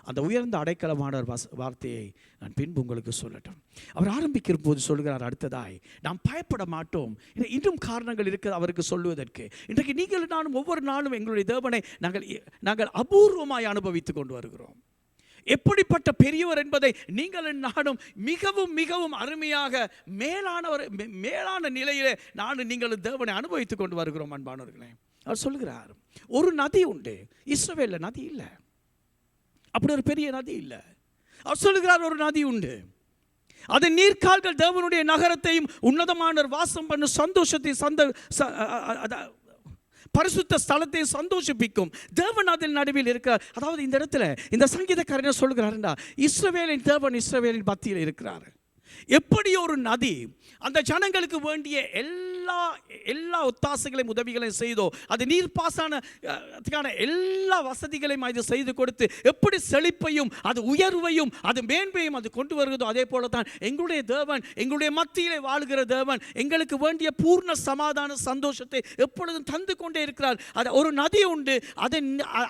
அந்த உயர்ந்த அடைக்கலமானவர் வார்த்தையை நான் பின்பு உங்களுக்கு சொல்லட்டும். அவர் ஆரம்பிக்கிற போது சொல்கிறார், அடுத்ததாய் நாம் பயப்பட மாட்டோம். இன்னும் காரணங்கள் இருக்குது அவருக்கு சொல்லுவதற்கு. இன்றைக்கு நீங்கள் நானும் ஒவ்வொரு நாளும் எங்களுடைய தேவனை நாங்கள் அபூர்வமாய் அனுபவித்துக் கொண்டு வருகிறோம். எப்படிப்பட்ட பெரியவர் என்பதை நீங்கள் நானும் மிகவும் மிகவும் அருமையாக மேலான நிலையிலே நானும் நீங்கள் தேவனை அனுபவித்துக் கொண்டு வருகிறோம். அன்பானவர்களே, அவர் சொல்லுகிறார், ஒரு நதி உண்டு. இஸ்ரவேல்ல நதி இல்லை, அப்படி ஒரு பெரிய நதி இல்லை. அவர் சொல்லுகிறார், ஒரு நதி உண்டு, அதன் நீர்க்கால்கள் தேவனுடைய நகரத்தையும் உன்னதமானவர் வாசம் பண்ணும் சந்தோஷத்தை பரிசுத்த ஸ்தலத்தை சந்தோஷிப்பிக்கும். தேவன் அதில் நடுவில் இருக்கிறார். அதாவது இந்த இடத்துல இந்த சங்கீதக்காரன் சொல்கிறாருண்டா, இஸ்ரவேலின் தேவன் இஸ்ரவேலின் மத்தியில் இருக்கிறார். எப்படி ஒரு நதி அந்த ஜனங்களுக்கு வேண்டிய எல்லா ஒத்தாசைகளையும் உதவிகளையும் செய்தோ, அது நீர்ப்பாசன எல்லா வசதிகளையும் அது செய்து கொடுத்து எப்படி செழிப்பையும் அது உயர்வையும் அது மேன்மையும் அது கொண்டு வருகிறதோ, அதே போல தான் எங்களுடைய தேவன் எங்களுடைய மத்தியிலே வாழ்கிற தேவன் எங்களுக்கு வேண்டிய பூர்ண சமாதான சந்தோஷத்தை எப்பொழுதும் தந்து கொண்டே இருக்கிறார். அது ஒரு நதி உண்டு,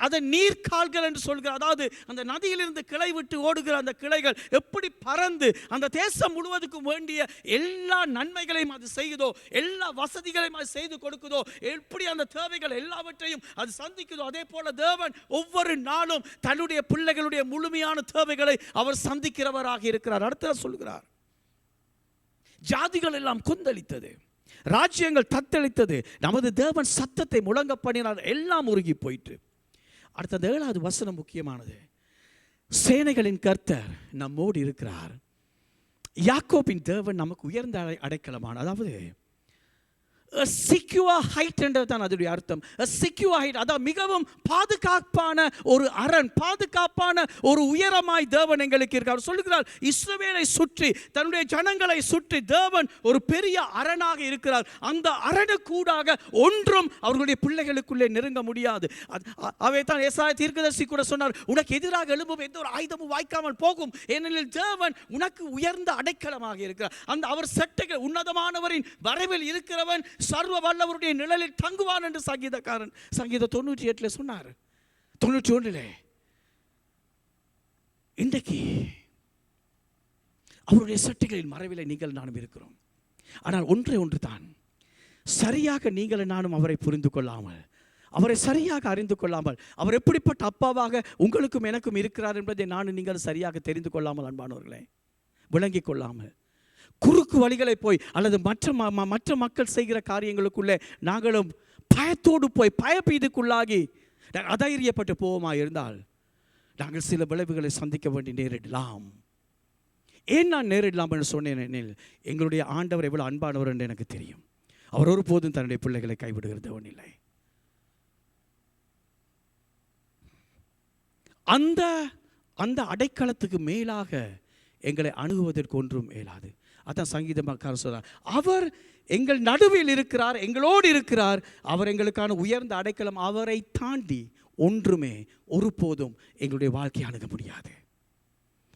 அதை நீர்க்கால்கள் என்று சொல்கிறார். அதாவது அந்த நதியிலிருந்து கிளை விட்டு ஓடுகிற அந்த கிளைகள் எப்படி பறந்து அந்த தேசம் முழுவதுக்கும் வேண்டிய எல்லா நன்மைகளையும் அது செய்யுதோ, எல்லா வசதிகளையும் அது செய்து கொடுக்குதோ, எப்படி அந்த தேவைகள் எல்லாவற்றையும் அது சந்திக்குதோ, அதே போல தேவன் ஒவ்வொரு நாளும் தன்னுடைய பிள்ளைகளுடைய முழுமையான தேவைகளை அவர் சந்திக்கிறவராக இருக்கிறார். அடுத்த சொல்கிறார், ஜாதிகள் எல்லாம் கொந்தளித்தது, ராஜ்யங்கள் தத்தளித்தது, நமது தேவன் சத்தத்தை முழங்க பண்ணினார், எல்லாம் உருகி போயிட்டு. அடுத்தது 7வது வசனம் முக்கியமானது. சேனைகளின் கர்த்தர் நம்மோடு இருக்கிறார். யாக்கோபின் தேவன் நமக்கு உயர்ந்த அடைக்கலமான, அதாவது a secure height என்றதான் அதனுடைய அர்த்தம். a secure height, அதாவது மிகவும் பாதுகாப்பான ஒரு அரண், பாதுகாப்பான ஒரு உயரமாய் தேவன் எங்களுக்கு இருக்கிறார். சொல்லுகிறார், இஸ்ரவேலை சுற்றி தன்னுடைய ஜனங்களை சுற்றி தேவன் ஒரு பெரிய அரணாக இருக்கிறார். அந்த அரணுக்கூடாக ஒன்றும் அவர்களுடைய பிள்ளைகளுக்குள்ளே நெருங்க முடியாது. அவை தான் ஏசாயா தீர்க்கதரிசி கூட சொன்னார், உனக்கு எதிராக எழும்பும் எந்த ஒரு ஆயுதமும் வாய்க்காமல் போகும், ஏனெனில் தேவன் உனக்கு உயர்ந்த அடைக்கலமாக இருக்கிறார். அந்த அவர் சட்டைகள் உன்னதமானவரின் வரவில் இருக்கிறவன் சர்வ வல்லவருடைய நிழலில் தங்குவான் என்று சங்கீதக்காரன் சங்கீதம் 98 சொன்னார். 91 இன்றைக்கு அவருடைய சட்டைகளின் மறைவிலே நீங்கள் நானும் இருக்கிறோம். ஆனால் ஒன்று தான், சரியாக நீங்கள் நானும் அவரை புரிந்து கொள்ளாமல், அவரை சரியாக அறிந்து கொள்ளாமல், அவர் எப்படிப்பட்ட அப்பாவாக உங்களுக்கும் எனக்கும் இருக்கிறார் என்பதை நானும் நீங்கள் சரியாக தெரிந்து கொள்ளாமல், அன்பானவர்களே, விளங்கிக் கொள்ளாமல் குறுக்கு வழிகளை போய் அல்லது மற்ற மக்கள் செய்கிற காரியங்களுக்குள்ளே நாங்களும் பயத்தோடு போய் பயப்பீதுக்குள்ளாகி அதைரியப்பட்டு போவோமா இருந்தால் நாங்கள் சில விளைவுகளை சந்திக்க வேண்டி நேரிடலாம். ஏன் நான் நேரிடலாம் என்று சொன்னேன், எங்களுடைய ஆண்டவர் எவ்வளவு அன்பானவர் என்று எனக்கு தெரியும். அவர் ஒருபோதும் தன்னுடைய பிள்ளைகளை கைவிடுகிறதவன் இல்லை. அந்த அடைக்கலத்துக்கு மேலாக எங்களை அணுகுவதற்கு ஒன்றும் இயலாது. அதான் சங்கீதக்காரர் சொல்றார், அவர் எங்கள் நடுவில் இருக்கிறார், எங்களோடு இருக்கிறார், அவர் எங்களுக்கான உயர்ந்த அடைக்கலம், அவரை தாண்டி ஒன்றுமே ஒருபோதும் எங்களுடைய வாழ்க்கையை அணுக முடியாது.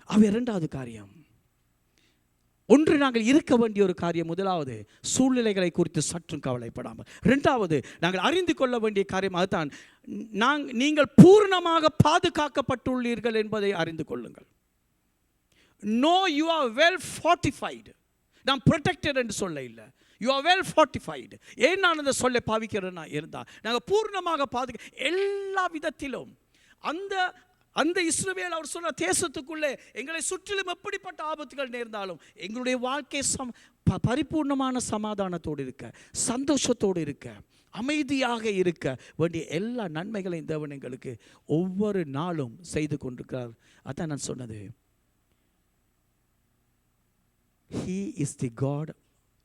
அவர் 2வது காரியம், ஒன்று நாங்கள் இருக்க வேண்டிய ஒரு காரியம். முதலாவது, சூழ்நிலைகளை குறித்து சற்றும் கவலைப்படாமல். 2வது, நாங்கள் அறிந்து கொள்ள வேண்டிய காரியம் அதுதான், நீங்கள் பூர்ணமாக பாதுகாக்கப்பட்டுள்ளீர்கள் என்பதை அறிந்து கொள்ளுங்கள். No, you are well fortified. நான் protected என்று சொல்ல இல்லை, you are well fortified. ஏன் நான் அந்த சொல்லை பாவிக்கிறேன்னா இருந்தால், நாங்கள் பூர்ணமாக எல்லா விதத்திலும் அந்த இஸ்ரவேல் அவர் சொன்ன தேசத்துக்குள்ளே எங்களை சுற்றிலும் எப்படிப்பட்ட ஆபத்துகள் நேர்ந்தாலும் எங்களுடைய வாழ்க்கை பரிபூர்ணமான சமாதானத்தோடு இருக்க, சந்தோஷத்தோடு இருக்க, அமைதியாக இருக்க வேண்டிய எல்லா நன்மைகளையும் தேவன் எங்களுக்கு ஒவ்வொரு நாளும் செய்து கொண்டிருக்கிறார். அதான் நான் சொன்னது, He is the God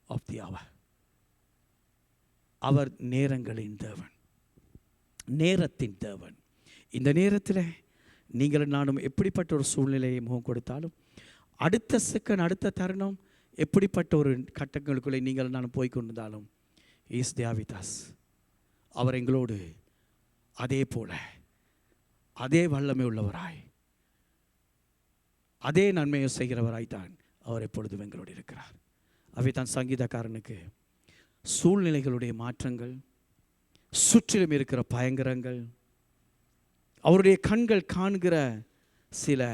of the hour. அவர் நேரங்களின் தேவன், நேரத்தின் தேவன். இந்த நேரத்தில் நீங்கள் நானும் எப்படிப்பட்ட ஒரு சூழ்நிலையை முகம் கொடுத்தாலும், அடுத்த செகண்ட், அடுத்த தருணம், எப்படிப்பட்ட ஒரு கட்டங்களுக்குள்ளே நீங்கள் நானும் போய்கொண்டிருந்தாலும், இஸ் தேவிதாஸ், அவர் எங்களோடு அதே போல அதே வல்லமை உள்ளவராய், அதே நன்மையை செய்கிறவராய் தான் அவர் எப்பொழுதும் எங்களோடு இருக்கிறார். அவை தான் சங்கீதக்காரனுக்கு சூழ்நிலைகளுடைய மாற்றங்கள், சுற்றிலும் இருக்கிற பயங்கரங்கள், அவருடைய கண்கள் காண்கிற சில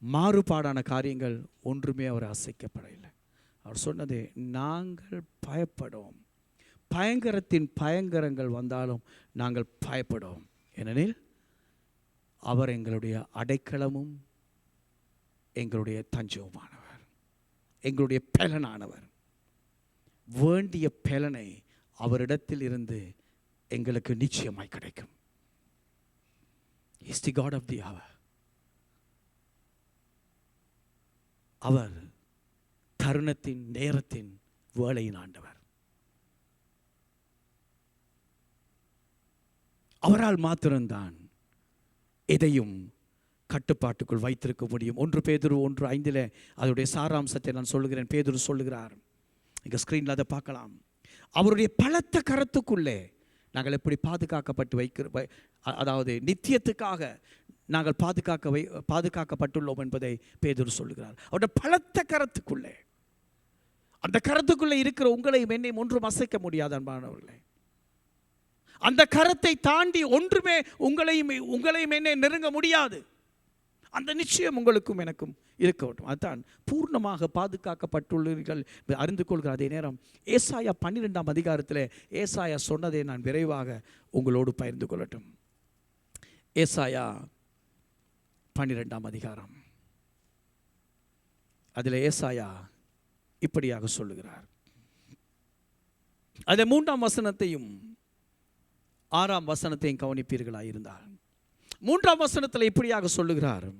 மாறுபாடான காரியங்கள் ஒன்றுமே அவர் அசைக்கப்படவில்லை. அவர் சொன்னது, நாங்கள் பயப்படும், பயங்கரத்தின் பயங்கரங்கள் வந்தாலும் நாங்கள் பயப்படும், ஏனெனில் அவர் எங்களுடைய அடைக்கலமும் எங்களுடைய தஞ்சவுமானவர், எங்களுடைய பலனானவர். வேண்டிய பலனை அவரிடத்தில் இருந்து எங்களுக்கு நிச்சயமாய் கிடைக்கும். He is the God of the hour. அவர் தருணத்தின், நேரத்தின், வேளையின் ஆண்டவர். அவரால் மாத்திரம்தான் எதையும் கட்டுப்பாட்டுக்குள் வைத்திருக்க முடியும். 1 பேதுரு 1:5 அதனுடைய சாராம்சத்தை நான் சொல்லுகிறேன். பேதுரு சொல்லுகிறார், இங்கே ஸ்க்ரீனில் அதை பார்க்கலாம். அவருடைய பலத்த கரத்துக்குள்ளே நாங்கள் எப்படி பாதுகாக்கப்பட்டு அதாவது நித்தியத்துக்காக நாங்கள் பாதுகாக்கப்பட்டுள்ளோம் என்பதை பேதுரு சொல்லுகிறார். அவருடைய பலத்த கரத்துக்குள்ளே, அந்த கரத்துக்குள்ளே இருக்கிற உங்களையும் என்னையும் ஒன்றும் அசைக்க முடியாது அன்பானவர்களே. அந்த கரத்தை தாண்டி ஒன்றுமே உங்களையும் என்னை நெருங்க முடியாது. அந்த நிச்சயம் உங்களுக்கும் எனக்கும் இருக்க வேண்டும். அதுதான் பூர்ணமாக பாதுகாக்கப்பட்டுள்ளீர்கள் அறிந்து கொள்கிற அதே நேரம் ஏசாயா 12ஆம் அதிகாரத்தில் ஏசாயா சொன்னதை நான் விரைவாக உங்களோடு பகிர்ந்து கொள்ளட்டும். ஏசாயா 12ஆம் அதிகாரம், அதில் ஏசாயா இப்படியாக சொல்லுகிறார். அதை 3ஆம் வசனத்தையும் 6ஆம் வசனத்தையும் கவனிப்பீர்களாக இருந்தால் 3ஆம் வசனத்தில் இப்படியாக சொல்லுகிறார்,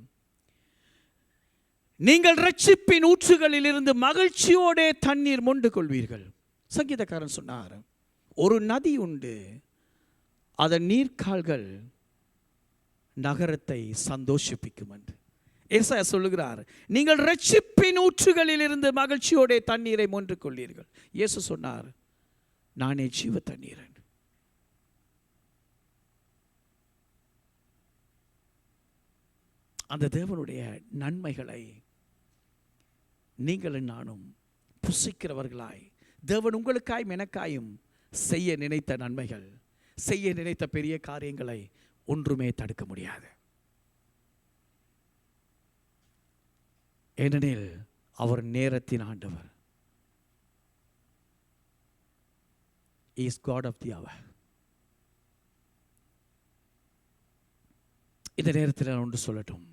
நீங்கள் இரட்சிப்பின் ஊற்றுகளில் இருந்து மகிழ்ச்சியோட தண்ணீர் மொண்டு கொள்வீர்கள். சங்கீதக்காரன் சொன்னார், ஒரு நதி உண்டு, அதன் நீர்க்கால்கள் நகரத்தை சந்தோஷிப்பிக்கும் என்று. ஏசாயா சொல்லுகிறார், நீங்கள் இரட்சிப்பின் ஊற்றுகளில் இருந்து மகிழ்ச்சியோட தண்ணீரை மொண்டு கொள்வீர்கள். இயேசு சொன்னார், நானே ஜீவ தண்ணீர். அந்த தேவனுடைய நன்மைகளை நீங்களும் நானும் புசிக்கிறவர்களாய், தேவன் உங்களுக்காயும் எனக்காயும் செய்ய நினைத்த நன்மைகள், செய்ய நினைத்த பெரிய காரியங்களை ஒன்றுமே தடுக்க முடியாது. ஏனெனில் அவர் நேரத்தின் ஆண்டவர். He is God of the hour. இந்த நேரத்தில் நான் ஒன்று சொல்லட்டும்,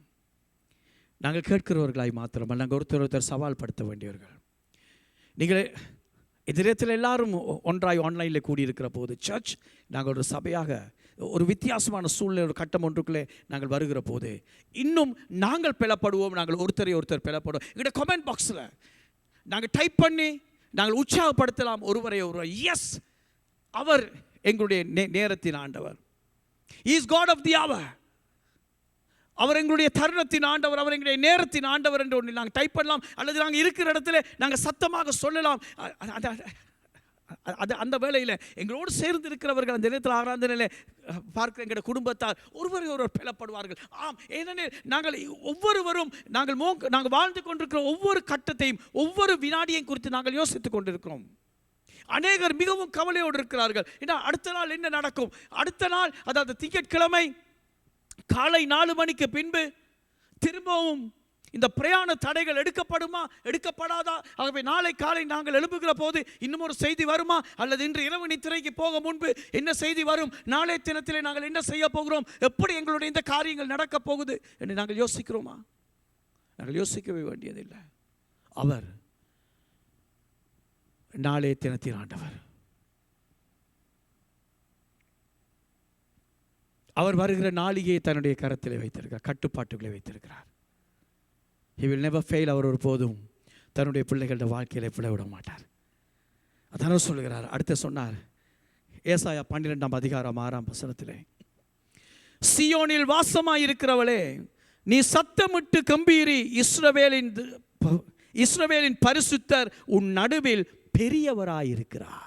நாங்கள் கேட்கிறவர்களாய் மாத்திரமல்ல, நாங்கள் ஒருத்தர் சவால் படுத்த வேண்டியவர்கள். நீங்கள் இந்த நேரத்தில் எல்லாரும் ஒன்றாய் ஆன்லைனில் கூடியிருக்கிற போது, சர்ச் நாங்கள் ஒரு சபையாக ஒரு வித்தியாசமான சூழ்நிலை, ஒரு கட்டம் ஒன்றுக்குள்ளே நாங்கள் வருகிற போது இன்னும் நாங்கள் பிளப்படுவோம், நாங்கள் ஒருத்தரை ஒருத்தர் பிளப்படுவோம். எங்களுடைய கமெண்ட் பாக்ஸில் நாங்கள் டைப் பண்ணி நாங்கள் உற்சாகப்படுத்தலாம் ஒருவரை ஒருவர். எஸ், அவர் எங்களுடைய நேரத்தின் ஆண்டவர். He is God of the hour. அவர் எங்களுடைய தருணத்தின் ஆண்டவர், அவர் எங்களுடைய நேரத்தின் ஆண்டவர் என்று ஒன்று நாங்கள் டைப் பண்ணலாம், அல்லது நாங்கள் இருக்கிற இடத்துல நாங்கள் சத்தமாக சொல்லலாம். அந்த வேளையில் எங்களோடு சேர்ந்து இருக்கிறவர்கள் அந்த நேரத்தில் ஆராதனையில் பார்க்கிற எங்களுடைய குடும்பத்தார் ஒருவரை ஒருவர் பிளப்படுவார்கள். ஆம், ஏனெனில் நாங்கள் ஒவ்வொருவரும் நாங்கள் வாழ்ந்து கொண்டிருக்கிற ஒவ்வொரு கட்டத்தையும் ஒவ்வொரு வினாடியையும் குறித்து நாங்கள் யோசித்துக் கொண்டிருக்கிறோம். அநேகர் மிகவும் கவலையோடு இருக்கிறார்கள். ஏன்னா அடுத்த நாள் என்ன நடக்கும், அடுத்த நாள் அதாவது திங்கட்கிழமை காலை 4 மணிக்கு பின்பு திரும்பவும் இந்த பிரயாண தடைகள் எடுக்கப்படுமா எடுக்கப்படாதா? ஆகவே நாளை காலை நாங்கள் எழுப்புகிற போது இன்னும் ஒரு செய்தி வருமா, அல்லது இன்று இரவு நித்திரைக்கு போக முன்பு என்ன செய்தி வரும், நாளை தினத்திலே நாங்கள் என்ன செய்ய போகிறோம், எப்படி எங்களுடைய இந்த காரியங்கள் நடக்க போகுது என்று நாங்கள் யோசிக்கிறோமா? நாங்கள் யோசிக்கவே வேண்டியதில்லை. அவர் நாளை தினத்தின் ஆண்டவர். அவர் வருகிற நாளிகையை தன்னுடைய கரத்திலே வைத்திருக்கிறார், கட்டுப்பாட்டுகளை வைத்திருக்கிறார். He will never fail. அவர் ஒரு போதும் தன்னுடைய பிள்ளைகளோட வாழ்க்கையிலே பிழை விட மாட்டார். அதான சொல்லுகிறார். அடுத்து சொன்னார், ஏசாயா 12ஆம் அதிகாரம் 6ஆம் வசனத்திலே, சீயோனில் வாசமாயிருக்கிறவளே நீ சத்தமிட்டு கம்பீரி, இஸ்ரவேலின் பரிசுத்தர் உன் நடுவில் பெரியவராயிருக்கிறார்.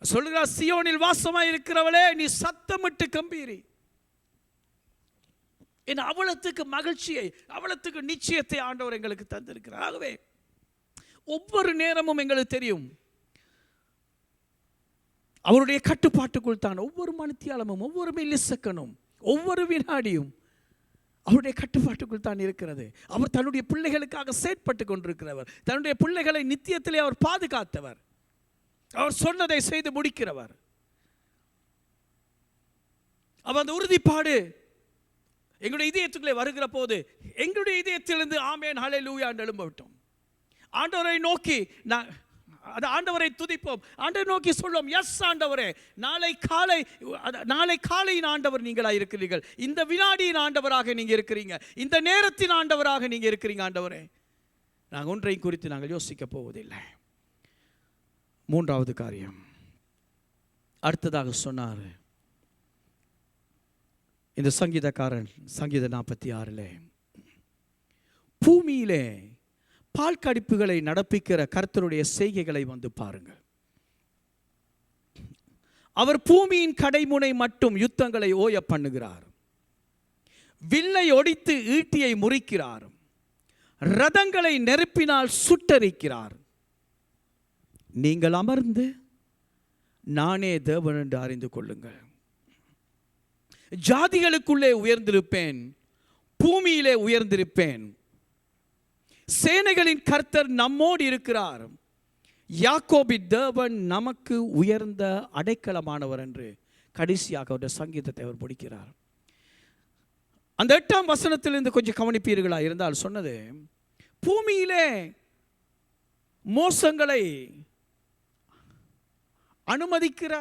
சொல்லுகிறார், சீயோனில் வாசமாய் இருக்கிறவளே நீ சத்தமிட்டு கம்பீரி. என் அவலத்துக்கு மகிழ்ச்சியை, அவலத்துக்கு நிச்சயத்தை ஆண்டவர் எங்களுக்கு தந்திருக்கிறார். ஆகவே ஒவ்வொரு நேரமும் எங்களுக்கு தெரியும் அவருடைய கட்டுப்பாட்டுக்குள் தான் ஒவ்வொரு மணித்தியாலமும், ஒவ்வொரு மில்லிசெகண்டும், ஒவ்வொரு வினாடியும் அவருடைய கட்டுப்பாட்டுக்குள் தான் இருக்கிறது. அவர் தன்னுடைய பிள்ளைகளுக்காக செயற்பட்டு கொண்டிருக்கிறவர். தன்னுடைய பிள்ளைகளை நித்தியத்திலே அவர் பாதுகாத்தவர். அவர் சொன்னதை செய்து முடிக்கிறவர். அவர் அந்த உறுதிப்பாடு எங்களுடைய இதயத்துக்குள்ளே வருகிற போது எங்களுடைய இதயத்திலிருந்து ஆமென் ஹல்லேலூயா என்று எழும்ப விட்டோம். ஆண்டவரை நோக்கி ஆண்டவரை துதிப்போம், ஆண்டவரை நோக்கி சொல்லுவோம், எஸ் ஆண்டவரே, நாளை காலையின் ஆண்டவர் நீங்களாக இருக்கிறீர்கள், இந்த வினாடியின் ஆண்டவராக நீங்கள் இருக்கிறீங்க, இந்த நேரத்தின் ஆண்டவராக நீங்கள் இருக்கிறீங்க ஆண்டவரே. நாங்கள் ஒன்றை குறித்து நாங்கள் யோசிக்க போவதில்லை. 3வது காரியம், அடுத்ததாக சொன்னார், இந்த சங்கீதக்காரன் சங்கீத 46 பூமியிலே பால் கடிப்புகளை நடப்பிக்கிற கர்த்தருடைய செய்கைகளை வந்து பாருங்கள். அவர் பூமியின் கடைமுனை மட்டும் யுத்தங்களை ஓய பண்ணுகிறார். வில்லை ஒடித்து ஈட்டியை முறிக்கிறார். ரதங்களை நெருப்பினால் சுட்டரிக்கிறார். நீங்கள் அமர்ந்து நானே தேவன் என்று அறிந்து கொள்ளுங்கள். ஜாதிகளுக்குள்ளே உயர்ந்திருப்பேன், பூமியிலே உயர்ந்திருப்பேன். சேனைகளின் கர்த்தர் நம்மோடு இருக்கிறார். யாக்கோபின் தேவன் நமக்கு உயர்ந்த அடைக்கலமானவர் என்று கடைசியாக அவருடைய சங்கீதத்தை அவர் முடிக்கிறார். அந்த 8ஆம் வசனத்திலிருந்து கொஞ்சம் கவனிப்பீர்களா இருந்தால் சொன்னது, பூமியிலே மோசங்களை அனுமதிக்கிற,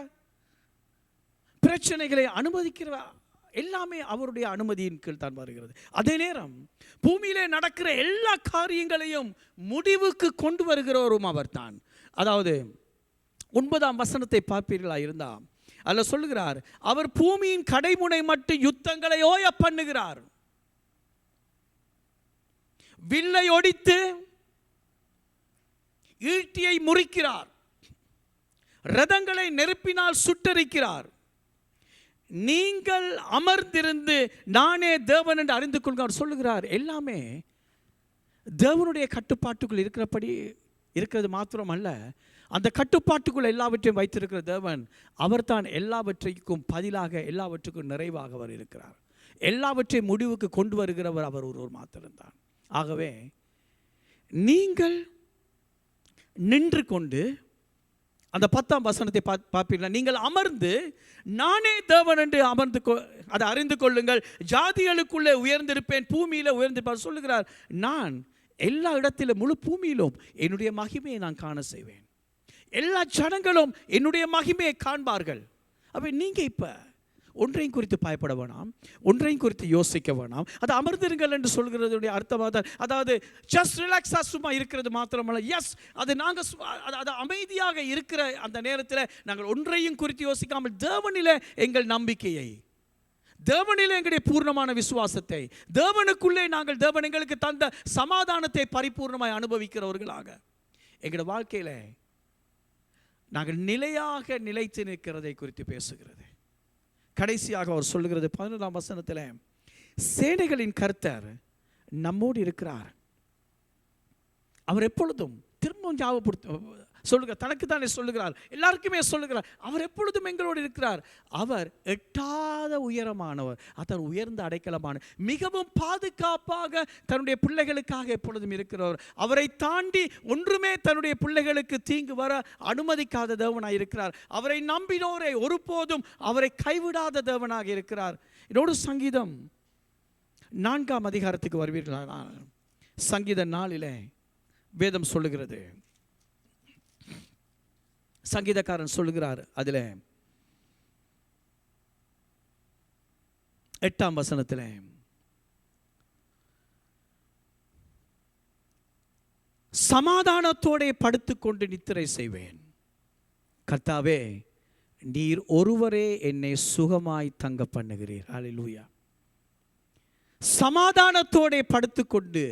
பிரச்சனைகளை அனுமதிக்கிற எல்லாமே அவருடைய அனுமதியின் கீழ் தான் வருகிறது. அதே நேரம் பூமியிலே நடக்கிற எல்லா காரியங்களையும் முடிவுக்கு கொண்டு வருகிறவரும் அவர் தான். அதாவது 9ஆம் வசனத்தை பார்ப்பீர்களா இருந்தா அதில் சொல்லுகிறார், அவர் பூமியின் கடைமுனை மட்டும் யுத்தங்களை ஓய பண்ணுகிறார். வில்லை ஒடித்து ஈட்டியை முறிக்கிறார். ரதங்களை நெருப்பினால் சுட்டரிக்கிறார். நீங்கள் அமர்ந்திருந்து நானே தேவன் என்று அறிந்து கொள்க அவர் சொல்லுகிறார். எல்லாமே தேவனுடைய கட்டுப்பாட்டுக்குள் இருக்கிறது மாத்திரம் அல்ல, அந்த கட்டுப்பாட்டுக்குள் எல்லாவற்றையும் வைத்திருக்கிற தேவன் அவர் தான் எல்லாவற்றைக்கும் பதிலாக எல்லாவற்றுக்கும் நிறைவாக அவர் இருக்கிறார். எல்லாவற்றையும் முடிவுக்கு கொண்டு வருகிறவர் அவர் ஒருவர் மாத்திரம்தான். ஆகவே நீங்கள் நின்று கொண்டு அந்த 10ஆம் வசனத்தை பார்ப்பீர்கள். நீங்கள் அமர்ந்து நானே தேவன் என்று அதை அறிந்து கொள்ளுங்கள். ஜாதிகளுக்குள்ளே உயர்ந்திருப்பேன், பூமியில் உயர்ந்திருப்பேன் சொல்லுகிறார். நான் எல்லா இடத்திலும் முழு பூமியிலும் என்னுடைய மகிமையை நான் காண செய்வேன். எல்லா ஜனங்களும் என்னுடைய மகிமையை காண்பார்கள். அப்போ நீங்கள் இப்போ ஒன்றையும் குறித்து பயப்பட வேணாம், ஒன்றையும் குறித்து யோசிக்க வேணாம். அது அமர்ந்திருங்கள் என்று சொல்கிறதுடைய அர்த்தமாக, அதாவது ஜஸ்ட் ரிலாக்ஸாக சும்மா இருக்கிறது மாத்திரமல்ல, எஸ் அது நாங்கள் அது அமைதியாக இருக்கிற அந்த நேரத்தில் நாங்கள் ஒன்றையும் குறித்து யோசிக்காமல் தேவனிலே எங்கள் நம்பிக்கையை, தேவனிலே எங்களுடைய பூர்ணமான விசுவாசத்தை, தேவனுக்குள்ளே நாங்கள் தேவன் எங்களுக்கு தந்த சமாதானத்தை பரிபூர்ணமாய் அனுபவிக்கிறவர்களாக எங்களுடைய வாழ்க்கையில் நாங்கள் நிலையாக நிலைத்து நிற்கிறதை குறித்து பேசுகிறது. கடைசியாக அவர் சொல்லுகிறது 11ஆம் வசனத்தில், சேனைகளின் கர்த்தர் நம்மோடு இருக்கிறார். அவர் எப்பொழுதும் திரும்பவும் ஞாபகப்படுத்த சொல்லுகிறார், தனக்கு தானே சொல்லுகிறார், எல்லாருக்குமே சொல்லுகிறார், அவர் எப்பொழுதும் எங்களோடு இருக்கிறார். அவர் எட்டாத உயரமானவர், அதான் உயர்ந்த அடைக்கலமான, மிகவும் பாதுகாப்பாக தன்னுடைய பிள்ளைகளுக்காக எப்பொழுதும் இருக்கிறவர். அவரை தாண்டி ஒன்றுமே தன்னுடைய பிள்ளைகளுக்கு தீங்கு வர அனுமதிக்காத தேவனாக இருக்கிறார். அவரை நம்பினோரை ஒருபோதும் அவரை கைவிடாத தேவனாக இருக்கிறார். இதோடு சங்கீதம் 4ஆம் அதிகாரத்துக்கு வருவீர்களா? சங்கீதம் 4 வேதம் சொல்லுகிறது, சங்கீதக்காரன் சொல்லுகிறார், அதில் 8ஆம் வசனத்தில், சமாதானத்தோടെ படுத்துக்கொண்டு நித்திரை செய்வேன். கர்த்தாவே, நீர் ஒருவரே என்னை சுகமாய் தங்க பண்ணுகிறீர். அல்லேலூயா. சமாதானத்தோടെ படுத்துக்கொண்டு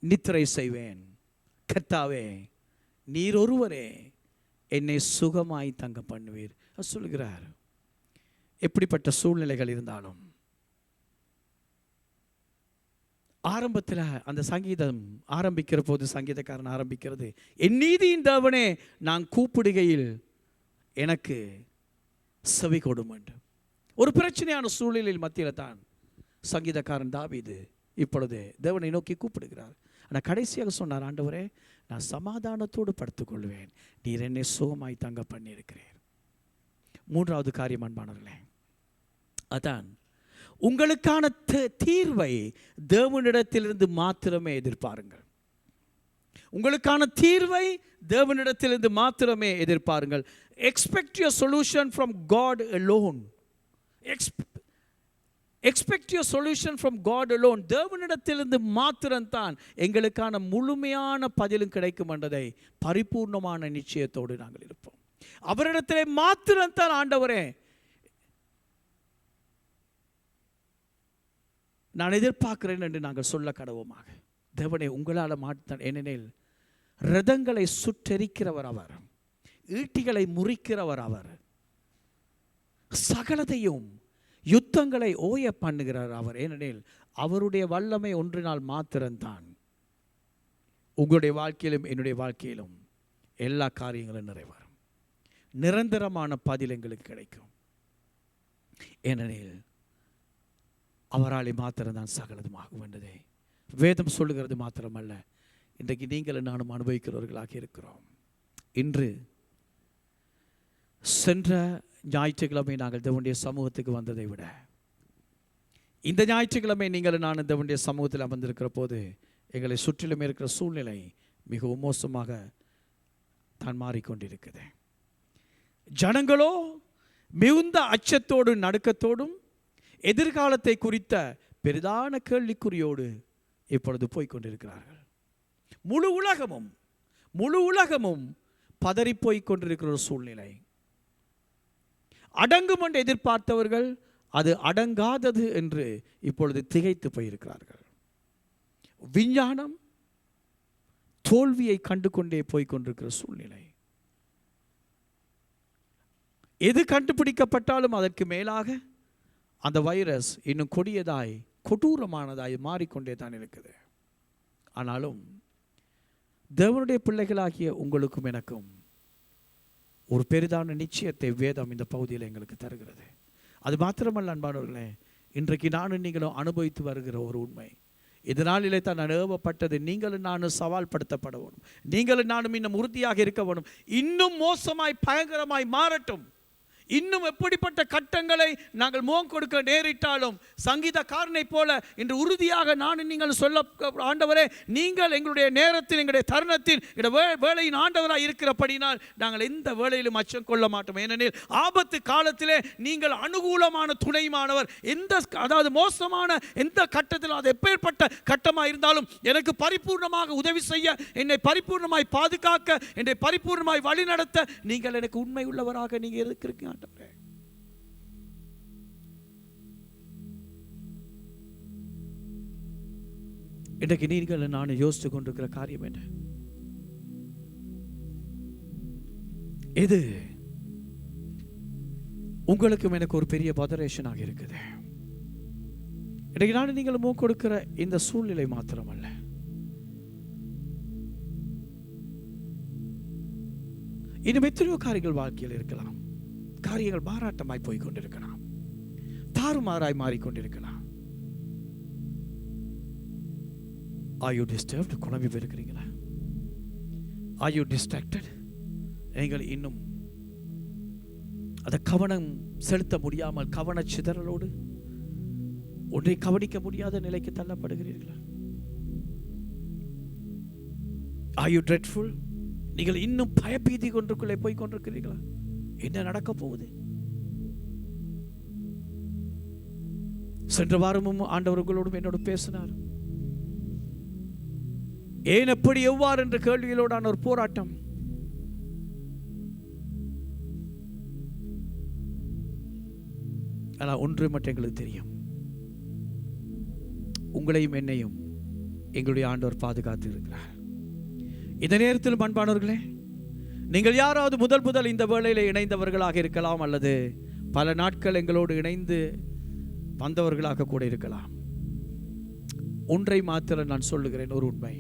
நித்திரை செய்வேன். கர்த்தாவே, நீர் ஒருவரே என்னை சுகமாய் தங்க பண்ணுவீர் சொல்லுகிறார். எப்படிப்பட்ட சூழ்நிலைகள் இருந்தாலும் ஆரம்பத்தில் அந்த சங்கீதம் ஆரம்பிக்கிற போது சங்கீதக்காரன் ஆரம்பிக்கிறது, என் நீதியின் தேவனே நான் கூப்பிடுகையில் எனக்கு செவி கொடும் என்று. ஒரு பிரச்சனையான சூழ்நிலையில் மத்தியில் தான் சங்கீதக்காரன் தாவீது இப்பொழுது தேவனை நோக்கி கூப்பிடுகிறார். ஆனால் கடைசியாக சொன்னார், ஆண்டவரே, நான் சமாதானத்தோடு படுத்துக்கொள்வேன், நீர் என்னை சுகமாய் தங்க பண்ணியிருக்கிறேன். 3வது காரியம் அன்பானவர்களே, அதான் உங்களுக்கான தீர்வை தேவனிடத்திலிருந்து மாத்திரமே எதிர்பாருங்கள். உங்களுக்கான தீர்வை தேவனிடத்திலிருந்து மாத்திரமே எதிர்பாருங்கள். Expect your solution from God alone. Expect your solution from God alone. தேவனிடத்திலிருந்து மாத்திரம்தான் எங்களுக்கான முழுமையான பதிலும் கிடைக்கும் என்றதை பரிபூர்ணமான நிச்சயத்தோடு நாங்கள் இருப்போம். அவரிடத்திலே மாத்திரம்தான் ஆண்டவரே நான் எதிர்பார்க்கிறேன் என்று நாங்கள் சொல்ல கடவுமாக. தேவனே, உங்களால் மாற்ற, ஏனெனில் ரதங்களை சுட்டெரிக்கிறவர் அவர், ஈட்டிகளை முறிக்கிறவர் அவர், சகலத்தையும் யுத்தங்களை ஓய பண்ணுகிறார் அவர். ஏனெனில் அவருடைய வல்லமை ஒன்றினால் மாத்திரம்தான் உங்களுடைய வாழ்க்கையிலும் என்னுடைய வாழ்க்கையிலும் எல்லா காரியங்களும் நிறைவேறும். நிரந்தரமான பதில் எங்களுக்கு கிடைக்கும். ஏனெனில் அவராலே மாத்திரம்தான் சகலதுமாகும் என்றதை வேதம் சொல்லுகிறது மாத்திரமல்ல, இன்றைக்கு நீங்களும் நானும் அனுபவிக்கிறவர்களாக இருக்கிறோம். இன்று சென்ற ஞாயிற்றுக்கிழமை நாங்கள் தேவனுடைய சமூகத்துக்கு வந்ததை விட இந்த ஞாயிற்றுக்கிழமை நீங்கள் நான் தேவனுடைய சமூகத்தில் அமர்ந்திருக்கிற போது எங்களை சுற்றிலும் இருக்கிற சூழ்நிலை மிகவும் மோசமாக தான் மாறிக்கொண்டிருக்குது. ஜனங்களோ மிகுந்த அச்சத்தோடும் நடுக்கத்தோடும் எதிர்காலத்தை குறித்த பெரிதான கேள்விக்குறியோடு இப்பொழுது போய்கொண்டிருக்கிறார்கள். முழு உலகமும் பதறிப்போய் கொண்டிருக்கிற ஒரு சூழ்நிலை. அடங்கும் என்று எதிர்பார்த்தவர்கள் அது அடங்காதது என்று இப்பொழுது திகைத்து போயிருக்கிறார்கள். விஞ்ஞானம் தோல்வியை கண்டு கொண்டே போய்கொண்டிருக்கிற சூழ்நிலை. எது கண்டுபிடிக்கப்பட்டாலும் அதற்கு மேலாக அந்த வைரஸ் இன்னும் கொடியதாய் கொடூரமானதாய் மாறிக்கொண்டே தான் இருக்குது. ஆனாலும் தேவனுடைய பிள்ளைகளாகிய உங்களுக்கும் எனக்கும் ஒரு பெரிதான நிச்சயத்தை வேதம் இந்த பகுதியில் எங்களுக்கு தருகிறது. அது மாத்திரமல்ல அன்பானவர்களே, இன்றைக்கு நானும் நீங்களும் அனுபவித்து வருகிற ஒரு உண்மை. இதனாலே தான் நான் ஏவப்பட்டது, நீங்களும் நானும் சவால் படுத்தப்பட வேணும், நீங்களும் நானும் இன்னும் உறுதியாக இருக்க வேணும். இன்னும் மோசமாய் பயங்கரமாய் மாறட்டும், இன்னும் எப்படிப்பட்ட கட்டங்களை நாங்கள் முகம் கொடுக்க நேரிட்டாலும் சங்கீதக்காரனை போல இன்று உறுதியாக நான் நீங்கள் சொல்ல, ஆண்டவரே நீங்கள் எங்களுடைய நேரத்தில் எங்களுடைய தருணத்தில் வேலையின் ஆண்டவராக இருக்கிறபடினால் நாங்கள் எந்த வேலையிலும் அச்சம் கொள்ள மாட்டோம். ஏனெனில் ஆபத்து காலத்திலே நீங்கள் அனுகூலமான துணைமானவர். அதாவது மோசமான எந்த கட்டத்திலும் அது எப்பேற்பட்ட கட்டமாக இருந்தாலும் எனக்கு பரிபூர்ணமாக உதவி செய்ய, என்னை பரிபூர்ணமாய் பாதுகாக்க, என்னை பரிபூர்ணமாய் வழி நடத்த நீங்கள் எனக்கு உண்மை உள்ளவராக நீங்கள் இருக்கிறீங்க. இன்றைக்கு நீங்கள் நான் யோசித்துக் கொண்டிருக்கிற காரியம் என்ன? இது உங்களுக்கும் எனக்கு ஒரு பெரிய பதரேஷனாக இருக்குது. இன்றைக்கு நான் நீங்கள் மூக்கு கொடுக்கிற இந்த சூழ்நிலை மாத்திரமல்ல, இன்னும் எத்தனையோ காரியங்கள் வாழ்க்கையில் இருக்கலாம். காரியங்கள் மாறாட்டமாய் போய்கொண்டிருக்கலாம், தாறுமாறாய் மாறிக்கொண்டிருக்கலாம். Are you disturbed? குழம்பி போயிருக்கிறீங்களா? Are you distracted? நீங்கள் இன்னும் அதை கவனம் செலுத்த முடியாமல் கவன சிதறலோடு ஒன்றை கவனிக்க முடியாத நிலைக்கு தள்ளப்படுகிறீர்களா? Are you dreadful? நீங்கள் இன்னும் பயபீதி கொண்டுக்குள்ளே போய் கொண்டிருக்கிறீர்களா? என்ன நடக்க போகுது? சென்ற வாரமும் ஆண்டவர்களோடும் என்னோடு பேசினார். ஏன் எப்படி எவ்வாறு என்ற கேள்விகளோடான ஒரு போராட்டம். ஆனால் ஒன்று மட்டும் எங்களுக்கு தெரியும், உங்களையும் என்னையும் எங்களுடைய ஆண்டவர் பாதுகாத்து இருக்கிறார். இந்த நேரத்தில் அன்பானவர்களே, நீங்கள் யாராவது முதல் இந்த வேளையில் இணைந்தவர்களாக இருக்கலாம், அல்லது பல நாட்கள் எங்களோடு இணைந்து வந்தவர்களாக கூட இருக்கலாம். ஒன்றை மாத்திரம் நான் சொல்லுகிறேன், ஒரு உண்மை.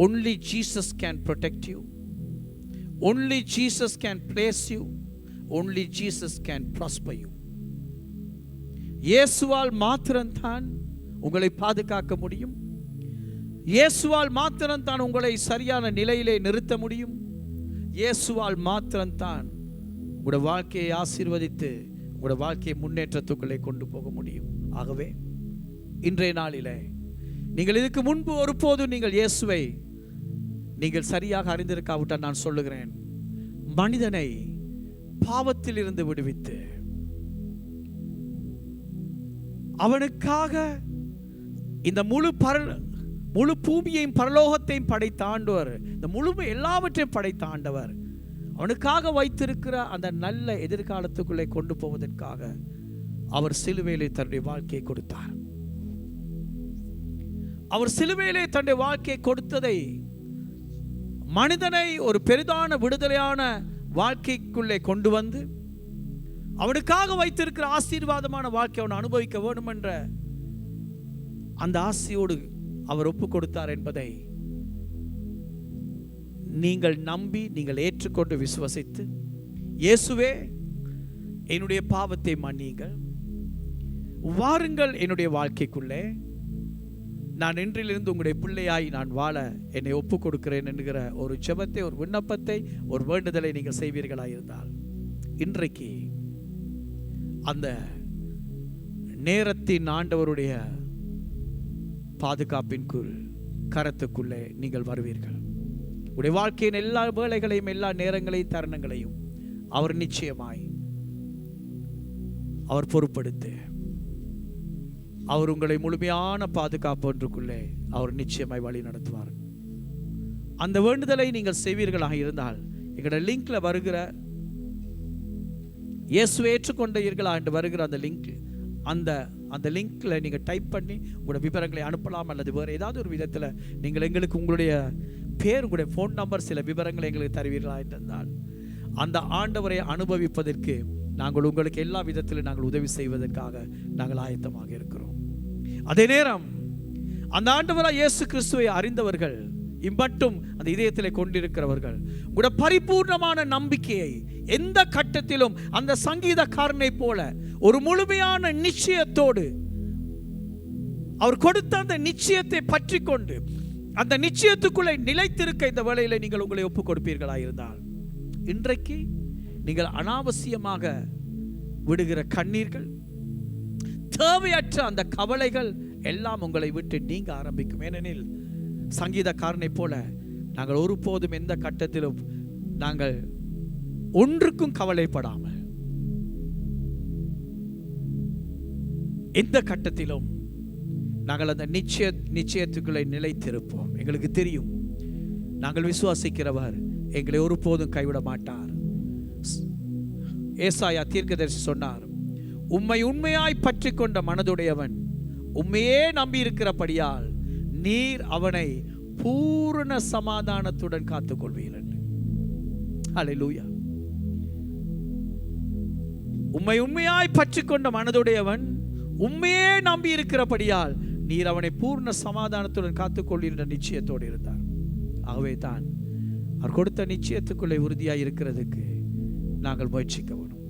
Only Jesus can protect you. Only Jesus can place you. Only Jesus can prosper you. இயேசுவால் மாத்திரம்தான் உங்களை பாதுகாக்க முடியும். இயேசுவால் மாத்திரம்தான் உங்களை சரியான நிலையிலே நிறுத்த முடியும். இயேசுவால் மாத்திரம்தான் உங்களுடைய வாழ்க்கையை ஆசீர்வதித்து உங்களுடைய வாழ்க்கையை முன்னேற்றத்துக்குள்ளே கொண்டு போக முடியும். ஆகவே இன்றைய நாளிலே நீங்கள் இதுக்கு முன்பு ஒருபோதும் நீங்கள் இயேசுவை நீங்கள் சரியாக அறிந்திருக்காவிட்டால் நான் சொல்லுகிறேன், மனிதனை பாவத்தில் இருந்து விடுவித்து அவனுக்காக இந்த முழு முழு பூமியையும் பரலோகத்தையும் படைத்த ஆண்டவர், இந்த முழுமை எல்லாவற்றையும் படைத்த ஆண்டவர் அவனுக்காக வைத்திருக்கிற அந்த நல்ல எதிர்காலத்துக்குள்ளே கொண்டு போவதற்காக அவர் சிலுவையிலே தன்னுடைய வாழ்க்கையை கொடுத்தார். அவர் சிலுவையிலே தன்னுடைய வாழ்க்கையை கொடுத்ததை மனிதனை ஒரு பெரிதான விடுதலையான வாழ்க்கைக்குள்ளே கொண்டு வந்து அவனுக்காக வைத்திருக்கிற ஆசீர்வாதமான வாழ்க்கை அவன் அனுபவிக்க வேண்டும் என்ற அந்த ஆசையோடு அவர் ஒப்பு கொடுத்தார் என்பதை நீங்கள் நம்பி நீங்கள் ஏற்றுக்கொண்டு விசுவசித்து, இயேசுவே என்னுடைய பாவத்தை மன்னியுங்கள், வாருங்கள் என்னுடைய வாழ்க்கைக்குள்ளே, நான் இன்றிலிருந்து உங்களுடைய பிள்ளையாய் நான் வாழ என்னை ஒப்பு கொடுக்கிறேன் என்கிற ஒரு ஜெபத்தை, ஒரு விண்ணப்பத்தை, ஒரு வேண்டுதலை நீங்கள் செய்வீர்களாக இருந்தால் இன்றைக்கு அந்த நேரத்தின் ஆண்டவருடைய பாதுகாப்பின் கரத்துக்குள்ளே நீங்கள் வருவீர்கள். உடைய வாழ்க்கையின் எல்லா வேளைகளையும், எல்லா நேரங்களையும், தருணங்களையும் அவர் நிச்சயமாய் அவர் பொறுப்படுத்து அவர் உங்களை முழுமையான பாதுகாப்பு ஒன்றுக்குள்ளே அவர் நிச்சயமாய் வழி நடத்துவார். அந்த வேண்டுதலை நீங்கள் செய்வீர்களாக இருந்தால் எங்களோட லிங்க்ல வருகிற இயேசுவை ஏற்றுக்கொண்டீர்களா என்று வருகிற அந்த லிங்க், அந்த லிங்க்ல நீங்க டைப் பண்ணி உங்களோட விவரங்களை அனுப்பலாம். அல்லது வேறு ஏதாவது ஒரு விதத்தில் நீங்கள் எங்களுக்கு உங்களுடைய பேர், உங்களுடைய ஃபோன் நம்பர், சில விவரங்களை எங்களுக்கு தருவீர்களா என்றால் அந்த ஆண்டவரை அனுபவிப்பதற்கு நாங்கள் உங்களுக்கு எல்லா விதத்திலும் நாங்கள் உதவி செய்வதற்காக நாங்கள் ஆயத்தமாக இருக்கிறோம். அதே நேரம் அந்த ஆண்டவராய் இயேசு கிறிஸ்துவை அறிந்தவர்கள், இம்மட்டும் அந்த இதயத்திலே கொண்டிருக்கிறவர்கள், உங்களுடைய பரிபூர்ணமான நம்பிக்கையை எந்த கட்டத்திலும் அந்த சங்கீதக்காரனை போல ஒரு முழுமையான நிச்சயத்தோடு அவர் கொடுத்த அந்த நிச்சயத்தை பற்றி கொண்டு அந்த நிச்சயத்துக்குள்ளே நிலைத்திருக்க இந்த வேளையில நீங்கள் உங்களை ஒப்புக் கொடுப்பீர்களா இருந்தால் இன்றைக்கு நீங்கள் அனாவசியமாக விடுகிற கண்ணீர்கள், தேவையற்ற அந்த கவலைகள் எல்லாம் உங்களை விட்டு நீங்க ஆரம்பிக்கும். ஏனெனில் சங்கீதக்காரனை போல நாங்கள் ஒருபோதும் எந்த கட்டத்திலும் நாங்கள் ஒன்றுக்கும் கவலைப்படாமல் எந்த கட்டத்திலும் நாங்கள் அந்த நிச்சயத்துக்குள்ளே நிலைத்திருப்போம். எங்களுக்கு தெரியும் நாங்கள் விசுவாசிக்கிறவர் எங்களை ஒருபோதும் கைவிட மாட்டார். ஏசாயா தீர்க்கதரிசி சொன்னார், உம்மை உண்மையாய் பற்றி கொண்ட மனதுடையவன் உண்மையே நம்பி இருக்கிறபடியால் நீர் அவனை பூரண சமாதானத்துடன் காத்துக்கொள்வீர் என்று. ஹல்லேலூயா. உம்மை உண்மையாய் பற்றி கொண்ட மனதுடையவன் உண்மையே நம்பி இருக்கிறபடியால் நீர் அவனை பூர்ண சமாதானத்துடன் காத்துக்கொள்வீர் என்ற நிச்சயத்தோடு இருந்தார். ஆகவே தான் அவர் கொடுத்த நிச்சயத்துக்குள்ளே உறுதியாய் இருக்கிறதுக்கு நாங்கள் முயற்சிக்க வேண்டும்.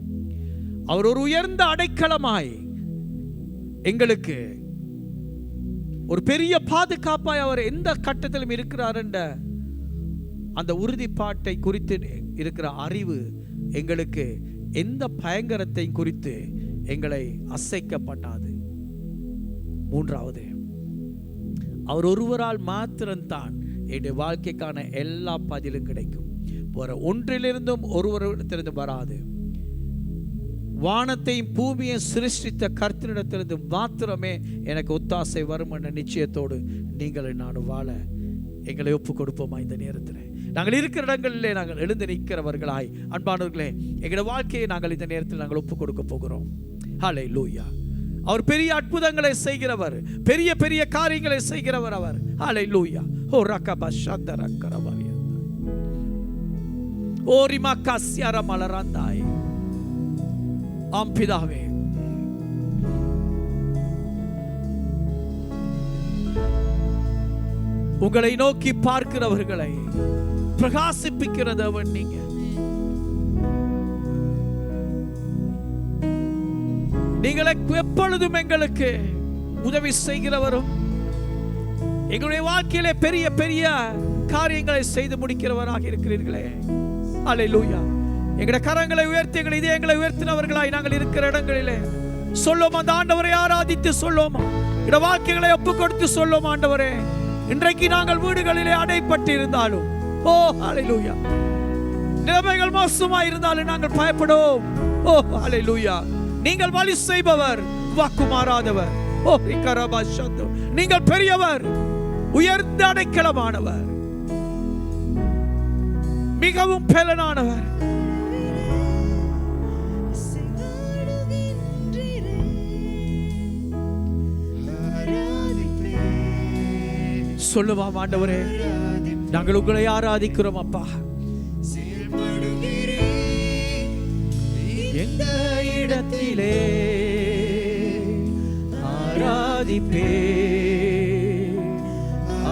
அவர் ஒரு உயர்ந்த அடைக்கலமாய் எங்களுக்கு ஒரு பெரிய பாதுகாப்பாய் அவர் எந்த கட்டத்திலும் இருக்கிறார் என்ற அந்த உறுதிப்பாட்டை குறித்து இருக்கிற அறிவு எங்களுக்கு எந்த பயங்கரத்தை குறித்து எங்களை அசைக்க பண்ணாது. மூன்றாவது, அவர் ஒருவரால் மாத்திரம்தான் என்னுடைய வாழ்க்கைக்கான எல்லா பதிலும் கிடைக்கும். வேற ஒன்றிலிருந்தும் ஒருவரிடத்திலிருந்து வராது. வானத்தையும் பூமியையும் சிருஷ்டித்த கர்த்தரிடத்திலிருந்து மாத்திரமே எனக்கு ஒத்தாசை வரும் என்ற நிச்சயத்தோடு நீங்கள் நானும் வாழ எங்களை ஒப்பு கொடுப்போமா? இந்த நேரத்தில் நாங்கள் இருக்கிற இடங்களிலே நாங்கள் எழுந்து நிற்கிறவர்களாய் அன்பானவர்களே, எங்களுடைய வாழ்க்கையை நாங்கள் இந்த நேரத்தில் நாங்கள் ஒப்பு கொடுக்க போகிறோம். ஹல்லேலூயா. அவர் பெரிய அற்புதங்களை செய்கிறவர், பெரிய பெரிய காரியங்களை செய்கிறவர் அவர். ஹல்லேலூயா. ஓ ரகப சந்தரக்கரவரிய ஓ ரிமகஸ்யர மலரந்தாய். ஆம் பிதாவே, உங்களை நோக்கி பார்க்கிறவர்களை பிரகாசிப்பிக்கிறதவன் நீங்க. நீங்களை எப்பொழுதும் எங்களுக்கு உதவி செய்கிறவரும் எங்களுடைய வாழ்க்கையிலே பெரிய பெரிய காரியங்களை செய்து முடிக்கிறவராக இருக்கிறீர்களே. அல்லேலூயா. எங்களுடைய கரங்களை உயர்த்தி எங்கள் இதயங்களை உயர்த்தினவர்களாய் நாங்கள் இருக்கிற இடங்களிலே சொல்லும் அந்த ஆண்டவரை ஆராதித்து சொல்லும், எங்களுடைய வாழ்க்கைகளை ஒப்பு கொடுத்து சொல்லும், ஆண்டவரே இன்றைக்கு நாங்கள் வீடுகளிலே அடைப்பட்டு இருந்தாலும், ஓ அல்லேலூயா, நிலைமைகள் மோசமாய் இருந்தாலும் நாங்கள் பயப்படுவோம். ஓ அல்லேலூயா, நீங்கள் வழி செய்பவர், வாக்கு மாறாதவர். ஓ ரிகரபா சந்து, நீங்கள் பெரியவர், உயர்ந்த அடைக்கலமானவர், மிகவும் பலனானவர். சொல்லுவாம், ஆண்டவரே நாங்கள் உங்களை ஆராதிக்கிறோம் அப்பா. எந்த இடத்திலே ஆராதிப்பே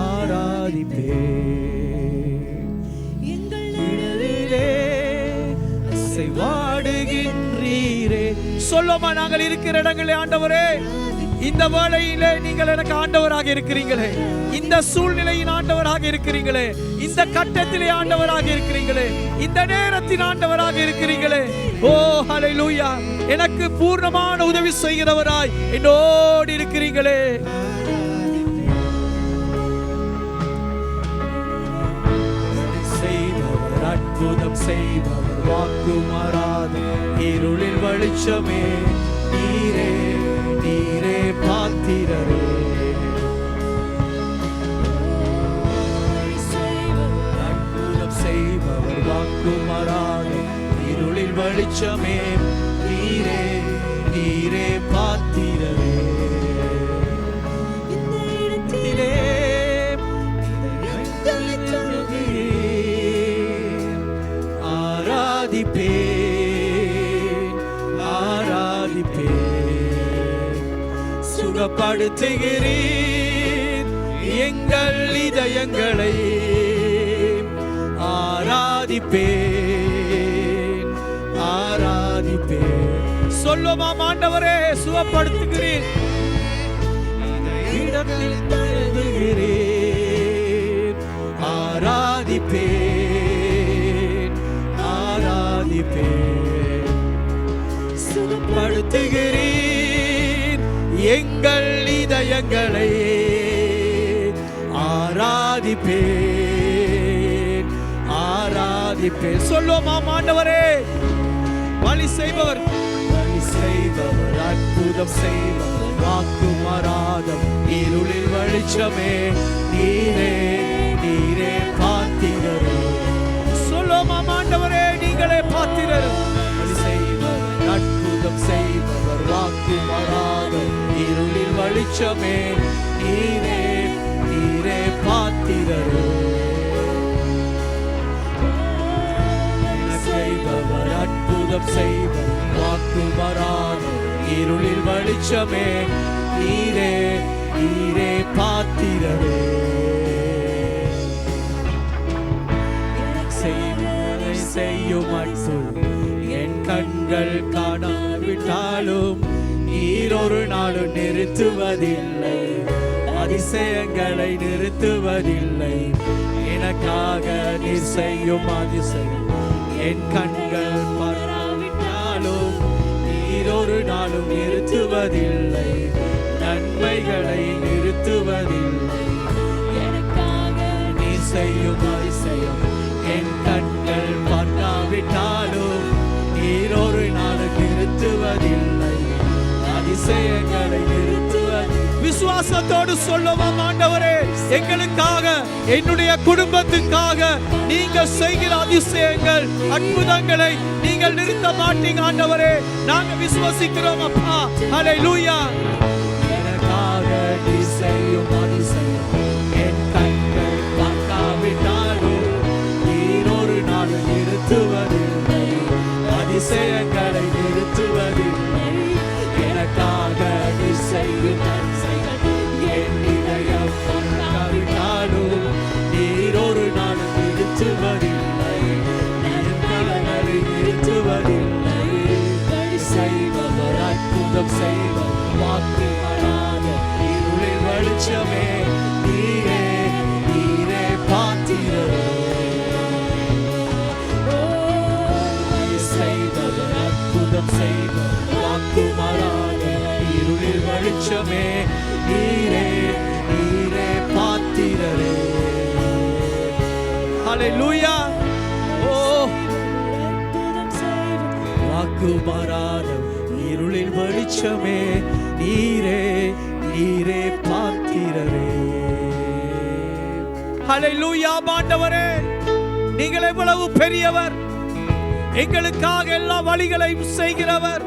ஆராதிப்பே, எங்களிலே வாடுகின்றீரே. சொல்லுமா, நாங்கள் இருக்கிற இடங்களே ஆண்டவரே, இந்த வேளையிலே நீங்கள் எனக்கு ஆண்டவராக இருக்கிறீங்களே, இந்த சூழ்நிலையின் ஆண்டவராக இருக்கிறீங்களே, இந்த கட்டத்திலே ஆண்டவராக இருக்கிறீங்களே, இந்த நேரத்தின் ஆண்டவராக இருக்கிறீங்களே. ஓ ஹல்லேலூயா, எனக்கு பூர்ணமான உதவி செய்கிறவராய் என்னோடு இருக்கிறீங்களே. செய்பவர், அற்புதம் செய்பவர், வாக்கு மாறாத இருளில் வெளிச்சமே, நீரே நீரே பாத்திரரே. அற்புதம் செய்பவர், வாக்கு மாறாத இருளில் வெளிச்சமே, நீரே நீரே பாத்திரரே. ஆராதிப்பே ஆராதிப்பே, சுகப்படுத்துகிறீர் எங்கள் இதயங்களை. ஆராதிப்பே ஆராதிப்பே. சொல்லுமா ஆண்டவரே, சுகப்படுத்துகிறீர் இடத்தில் தருகிறீர். ஆராதிப்பே ஆராதிப்பே, சுகப்படுத்துகிறீர் எங்கள் இதயங்களை. ஆராதிப்பே ஆராதிப்பே. சொல்லுமா ஆண்டவரே, வழி செய்பவர், வழி செய்பவர், அற்புதம் செய்பவர், வாக்கு மாறாதம் இருளில் வெளிச்சமே, நீரே நீரே பாத்திரரே. சொல்லுமா ஆண்டவரே, நீங்களே பாத்திரர். வழி செய்பவர், அற்புதம் செய்பவர், வாக்கு மாறாதம் இருளில் வெளிச்சமே, நீரே நீரே பாத்திரரே. செய்பவர், அற்புதம் செய்பவர், வாக்கு மாறாதம் இருளில் வெளிச்சமே, நீரே நீரே பாத்திரரே. செய்வதை செய்யும் அற்புதம் என் கண்கள் காணாவிட்டாலும் நீர் ஒரு நாளும் நிறுத்துவதில்லை, அதிசயங்களை நிறுத்துவதில்லை. எனக்காக நீர் செய்யும் அதிசயம் என் கண்கள் பார்க்காவிட்டாலும் நீர் ஒரு நாளும் நிறுத்துவதில்லை, நன்மைகளை நிறுத்துவதில்லை. எனக்காக நீர் செய்யும் அதிசயம் என் கண்கள் பார்க்காவிட்டாலும் நீர் ஒரு நாளும் நிறுத்துவதில்லை, அதிசயங்களை நிறுத்துவது. விசுவாசத்தோடு சொல்லுவோம், ஆண்டவரே எங்களுக்காக, என்னுடைய குடும்பத்துக்காக நீங்க செய்கிற அதிசயங்கள், அற்புதங்களை நீங்கள் நிறுத்த மாட்டீங்க ஆண்டவரே. நாங்க விசுவாசிக்கிறோம் அப்பா. ஹல்லேலூயா. எனக்காக நீ செய்யும் அதிசயம் என் கண்கள் பார்க்காவிட்டாலும் நீர் ஒரு நாள் நிறுத்துவதில்லை, அதிசயங்களை நிறுத்துவதில்லை. எனக்காக நீ செய்யும் என் இதயம் பார்க்காவிட்டாலும் நீர் ஒரு நாள் நிறுத்துவதில்லை, நன்மைகளை நிறுத்துவதில்லை. செய்பவர், அற்புதம் செய்பவர், வாக்கு மாறாத இருளில் வெளிச்சமே, நீரே நீரே பாத்திரரே. செய்பவர், அற்புதம் செய்பவர், வாக்கு மாறாத இருளில் வெளிச்சமே, நீரே நீரே பாத்திரரே. ஹல்லேலூயா. ஓ, வாக்கு மாறாத இருளில் வெளிச்சமே, நீரே நீரே பாத்திரரே. ஹல்லேலூயா. ஆண்டவரே, நீங்கள் எவ்வளவு பெரியவர், எங்களுக்காக எல்லா வழிகளையும் செய்கிறவர்,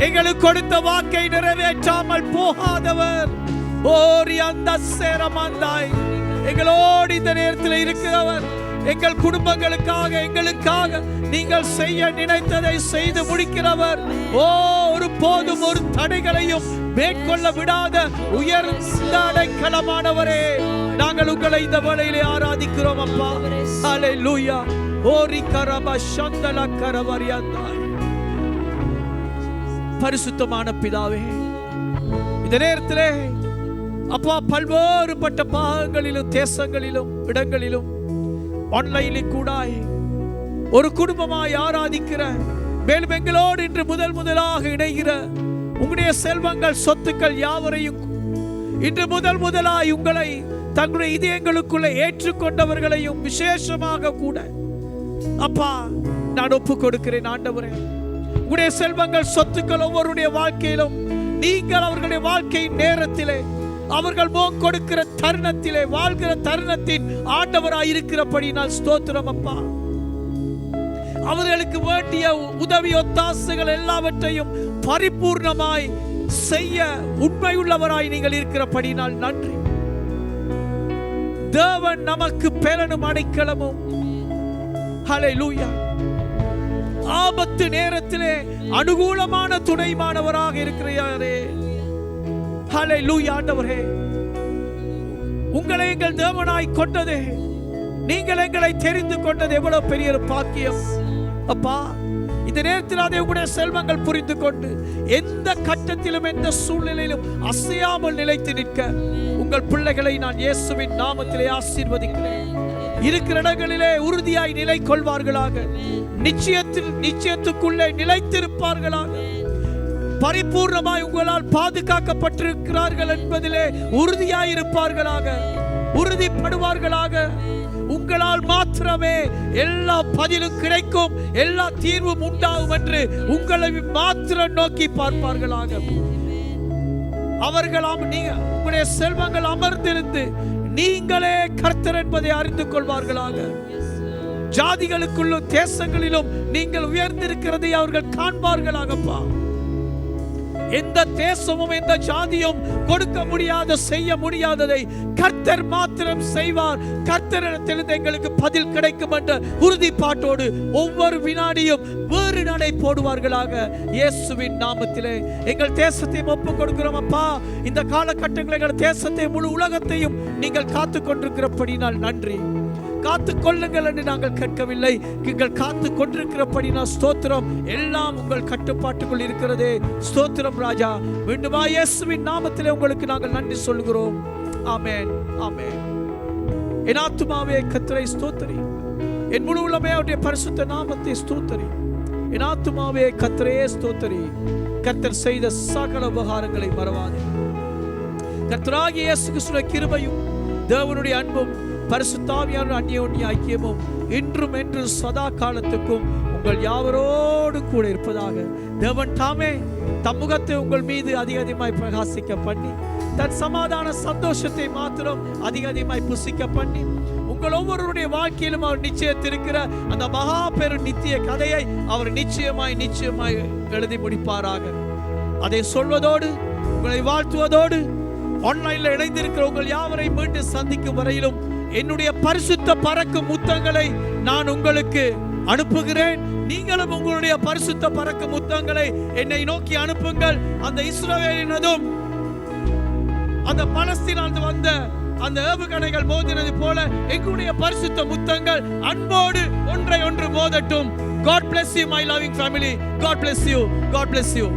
எங்களுக்கு கொடுத்த வாக்கை நிறைவேற்றாமல் போகாதவர். ஓரி அந்த சேரமாந்தாய் எங்களோடு இந்த நேரத்தில் இருக்கிறவர். எங்கள் குடும்பங்களுக்காக, எங்களுக்காக நீங்கள் செய்ய நினைத்ததை செய்து முடிக்கிறவர். ஒரு போதும் ஒரு தடைகளையும் மேற்கொள்ள விடாத உயர்ந்த அடைக்கலமானவரே, நாங்கள் உங்களை இந்த வேளையிலே ஆராதிக்கிறோம் அப்பா. ஹல்லேலூயா. ஓரி கரப சந்தல கரவரியாந்தாய். பரிசுத்தமான பிதாவே, இந்த நேரத்திலே அப்பா பல்வேறுபட்ட பாகங்களிலும் தேசங்களிலும் இடங்களிலும் ஆன்லைனில் கூடாய் ஒரு குடும்பமாய் ஆராதிக்கிற, மேலும் எங்களோடு இன்று முதலாக இணைகிற உங்களுடைய செல்வங்கள் சொத்துக்கள் யாவரையும் இன்று முதலாய் உங்களை தங்களுடைய இதயங்களுக்குள்ள ஏற்றுக்கொண்டவர்களையும் விசேஷமாக கூட அப்பா நான் ஒப்பு கொடுக்கிறேன். ஆண்டவரே, உங்களுடைய செல்வங்கள் சொத்துக்கள் ஒவ்வொருடைய வாழ்க்கையிலும் நீங்கள் அவர்களுடைய வாழ்க்கையின் நேரத்திலே அவர்கள் முகம் கொடுக்கிற தருணத்திலே வாழ்கிற தருணத்தின் ஆண்டவராய் இருக்கிறபடினால் ஸ்தோத்திரம் அப்பா. அவர்களுக்கு வேண்டிய உதவி ஒத்தாசைகள் எல்லாவற்றையும் பரிபூர்ணமாய் செய்ய உண்மையுள்ளவராய் நீங்கள் இருக்கிறபடினால் நன்றி. தேவன் நமக்கு பெலனும் அடைக்கலமும். ஹல்லேலூயா. ஆபத்து நேரத்திலே அனுகூலமான துணைமானவராக இருக்கிறாரே. ஹல்லேலூயா. ஆண்டவரே, உங்களை எங்கள் தேவனாய் கொண்டதே, நீங்கள் எங்களை தெரிந்து கொண்டது எவ்வளவு பெரிய ஒரு பாக்கியம் அப்பா. இந்த நேரத்தில் அதை உங்களுடைய செல்வங்கள் புரிந்து கொண்டு எந்த கட்டத்திலும் எந்த சூழ்நிலையிலும் அசையாமல் நிலைத்து நிற்க உங்கள் பிள்ளைகளை நான் இயேசுவின் நாமத்திலே ஆசீர்வதிக்கிறேன். இருக்கிற இடங்களிலே உறுதியாய் நிலை கொள்வார்களாக, நிச்சயத்துக்குள்ளே நிலைத்திருப்பார்களாக, பரிபூர்ணமாய் உங்களால் பாதுகாக்கப்பட்டிருக்கிறார்கள் என்பதிலே உறுதியாயிருப்பார்களாக, உறுதிப்படுவார்களாக. உங்களால் மாத்திரமே எல்லா பதிலும் கிடைக்கும், எல்லா தீர்வும் உண்டாகும் என்று உங்களை மாத்திரம் நோக்கி பார்ப்பார்களாக. அவர்களாம் உங்களுடைய செல்வங்கள் அமர்ந்திருந்து நீங்களே கர்த்தர் என்பதை அறிந்து கொள்வார்களாக. ஜாதிகளுக்குள்ளும் தேசங்களிலும் நீங்கள் உயர்ந்திருக்கிறதை அவர்கள் காண்பார்களாகப்பா. எந்த தேசமும் எந்த ஜாதியும் கொடுக்க முடியாத, செய்ய முடியாததை கர்த்தர் மாத்திரம் செய்வார். கர்த்தரிடத்திலிருந்து எங்களுக்கு பதில் கிடைக்கும் என்ற உறுதிப்பாட்டோடு ஒவ்வொரு வினாடியும் வேறு நடை போடுவார்களாக. இயேசுவின் நாமத்திலே எங்கள் தேசத்தை ஒப்புக் கொடுக்கிறோம் அப்பா. இந்த காலகட்டங்களில் எங்கள் தேசத்தை, முழு உலகத்தையும் நீங்கள் காத்து கொண்டிருக்கிறபடினால் நன்றி. காத்து கொள்ளுங்கள் என்று நாங்கள் கேட்கவில்லை, நீங்கள் காத்து கொண்டிருக்கிறபடினால் ஸ்தோத்திரம். எல்லாம் உங்கள் கட்டுப்பாட்டுக்குள் இருக்கிறதே. ஸ்தோத்திரம் ராஜா. மீண்டுமா இயேசுவின் நாமத்திலே உங்களுக்கு நாங்கள் நன்றி சொல்கிறோம். ஆமென், ஆமென். என் ஆத்துமாவே கர்த்தரை ஸ்தோத்திரி, என் முழு உள்ளமே அவருடைய பரிசுத்த நாமத்தை ஸ்தோத்திரி. என் ஆத்துமாவே கர்த்தரையே ஸ்தோத்திரி. கர்த்தர் செய்த சகல உபகாரங்களை மறவாதே. கர்த்தராகிய இயேசு கிறிஸ்துவின் கிருபையும் தேவனுடைய அன்பும் பரிசுத்த ஆவியானவரின் அந்யோன்ய ஐக்கியமும் இன்றும் என்று சதா காலத்துக்கும் உங்கள் யாவரோடு கூட இருப்பதாக. தேவன் தாமே தம்முகத்தை உங்கள் மீது அதிகமாய் பிரகாசிக்க பண்ணி, தன் சமாதான சந்தோஷத்தை மாத்திரம் அதிகமாய் புசிக்க பண்ணி, உங்கள் ஒவ்வொருவருடைய வாழ்க்கையிலும் அவர் நிச்சயத்திருக்கிற அந்த மகா பெரும் நித்திய கதையை அவர் நிச்சயமாய் எழுதி முடிப்பாராக. அதை சொல்வதோடு உங்களை வாழ்த்துவதோடு ஆன்லைன்ல இணைந்திருக்கிற உங்கள் யாவரை மீண்டும் சந்திக்கும் வரையிலும் என்னுடைய பரிசுத்த பறக்கும் முத்தங்களை நான் உங்களுக்கு அனுப்புகிறேன். நீங்களும் உங்களுடைய பரிசுத்த பறக்கும் முத்தங்களை என்னை நோக்கி அனுப்புங்கள். அந்த இஸ்ரவேலினதும் அந்த பலஸ்தீனால் வந்த அந்த ஏவுகணைகள் மோதினது போல எங்களுடைய பரிசுத்த முத்தங்கள் அன்போடு ஒன்றை ஒன்று மோதட்டும். God bless you my loving family. God bless you. God bless you.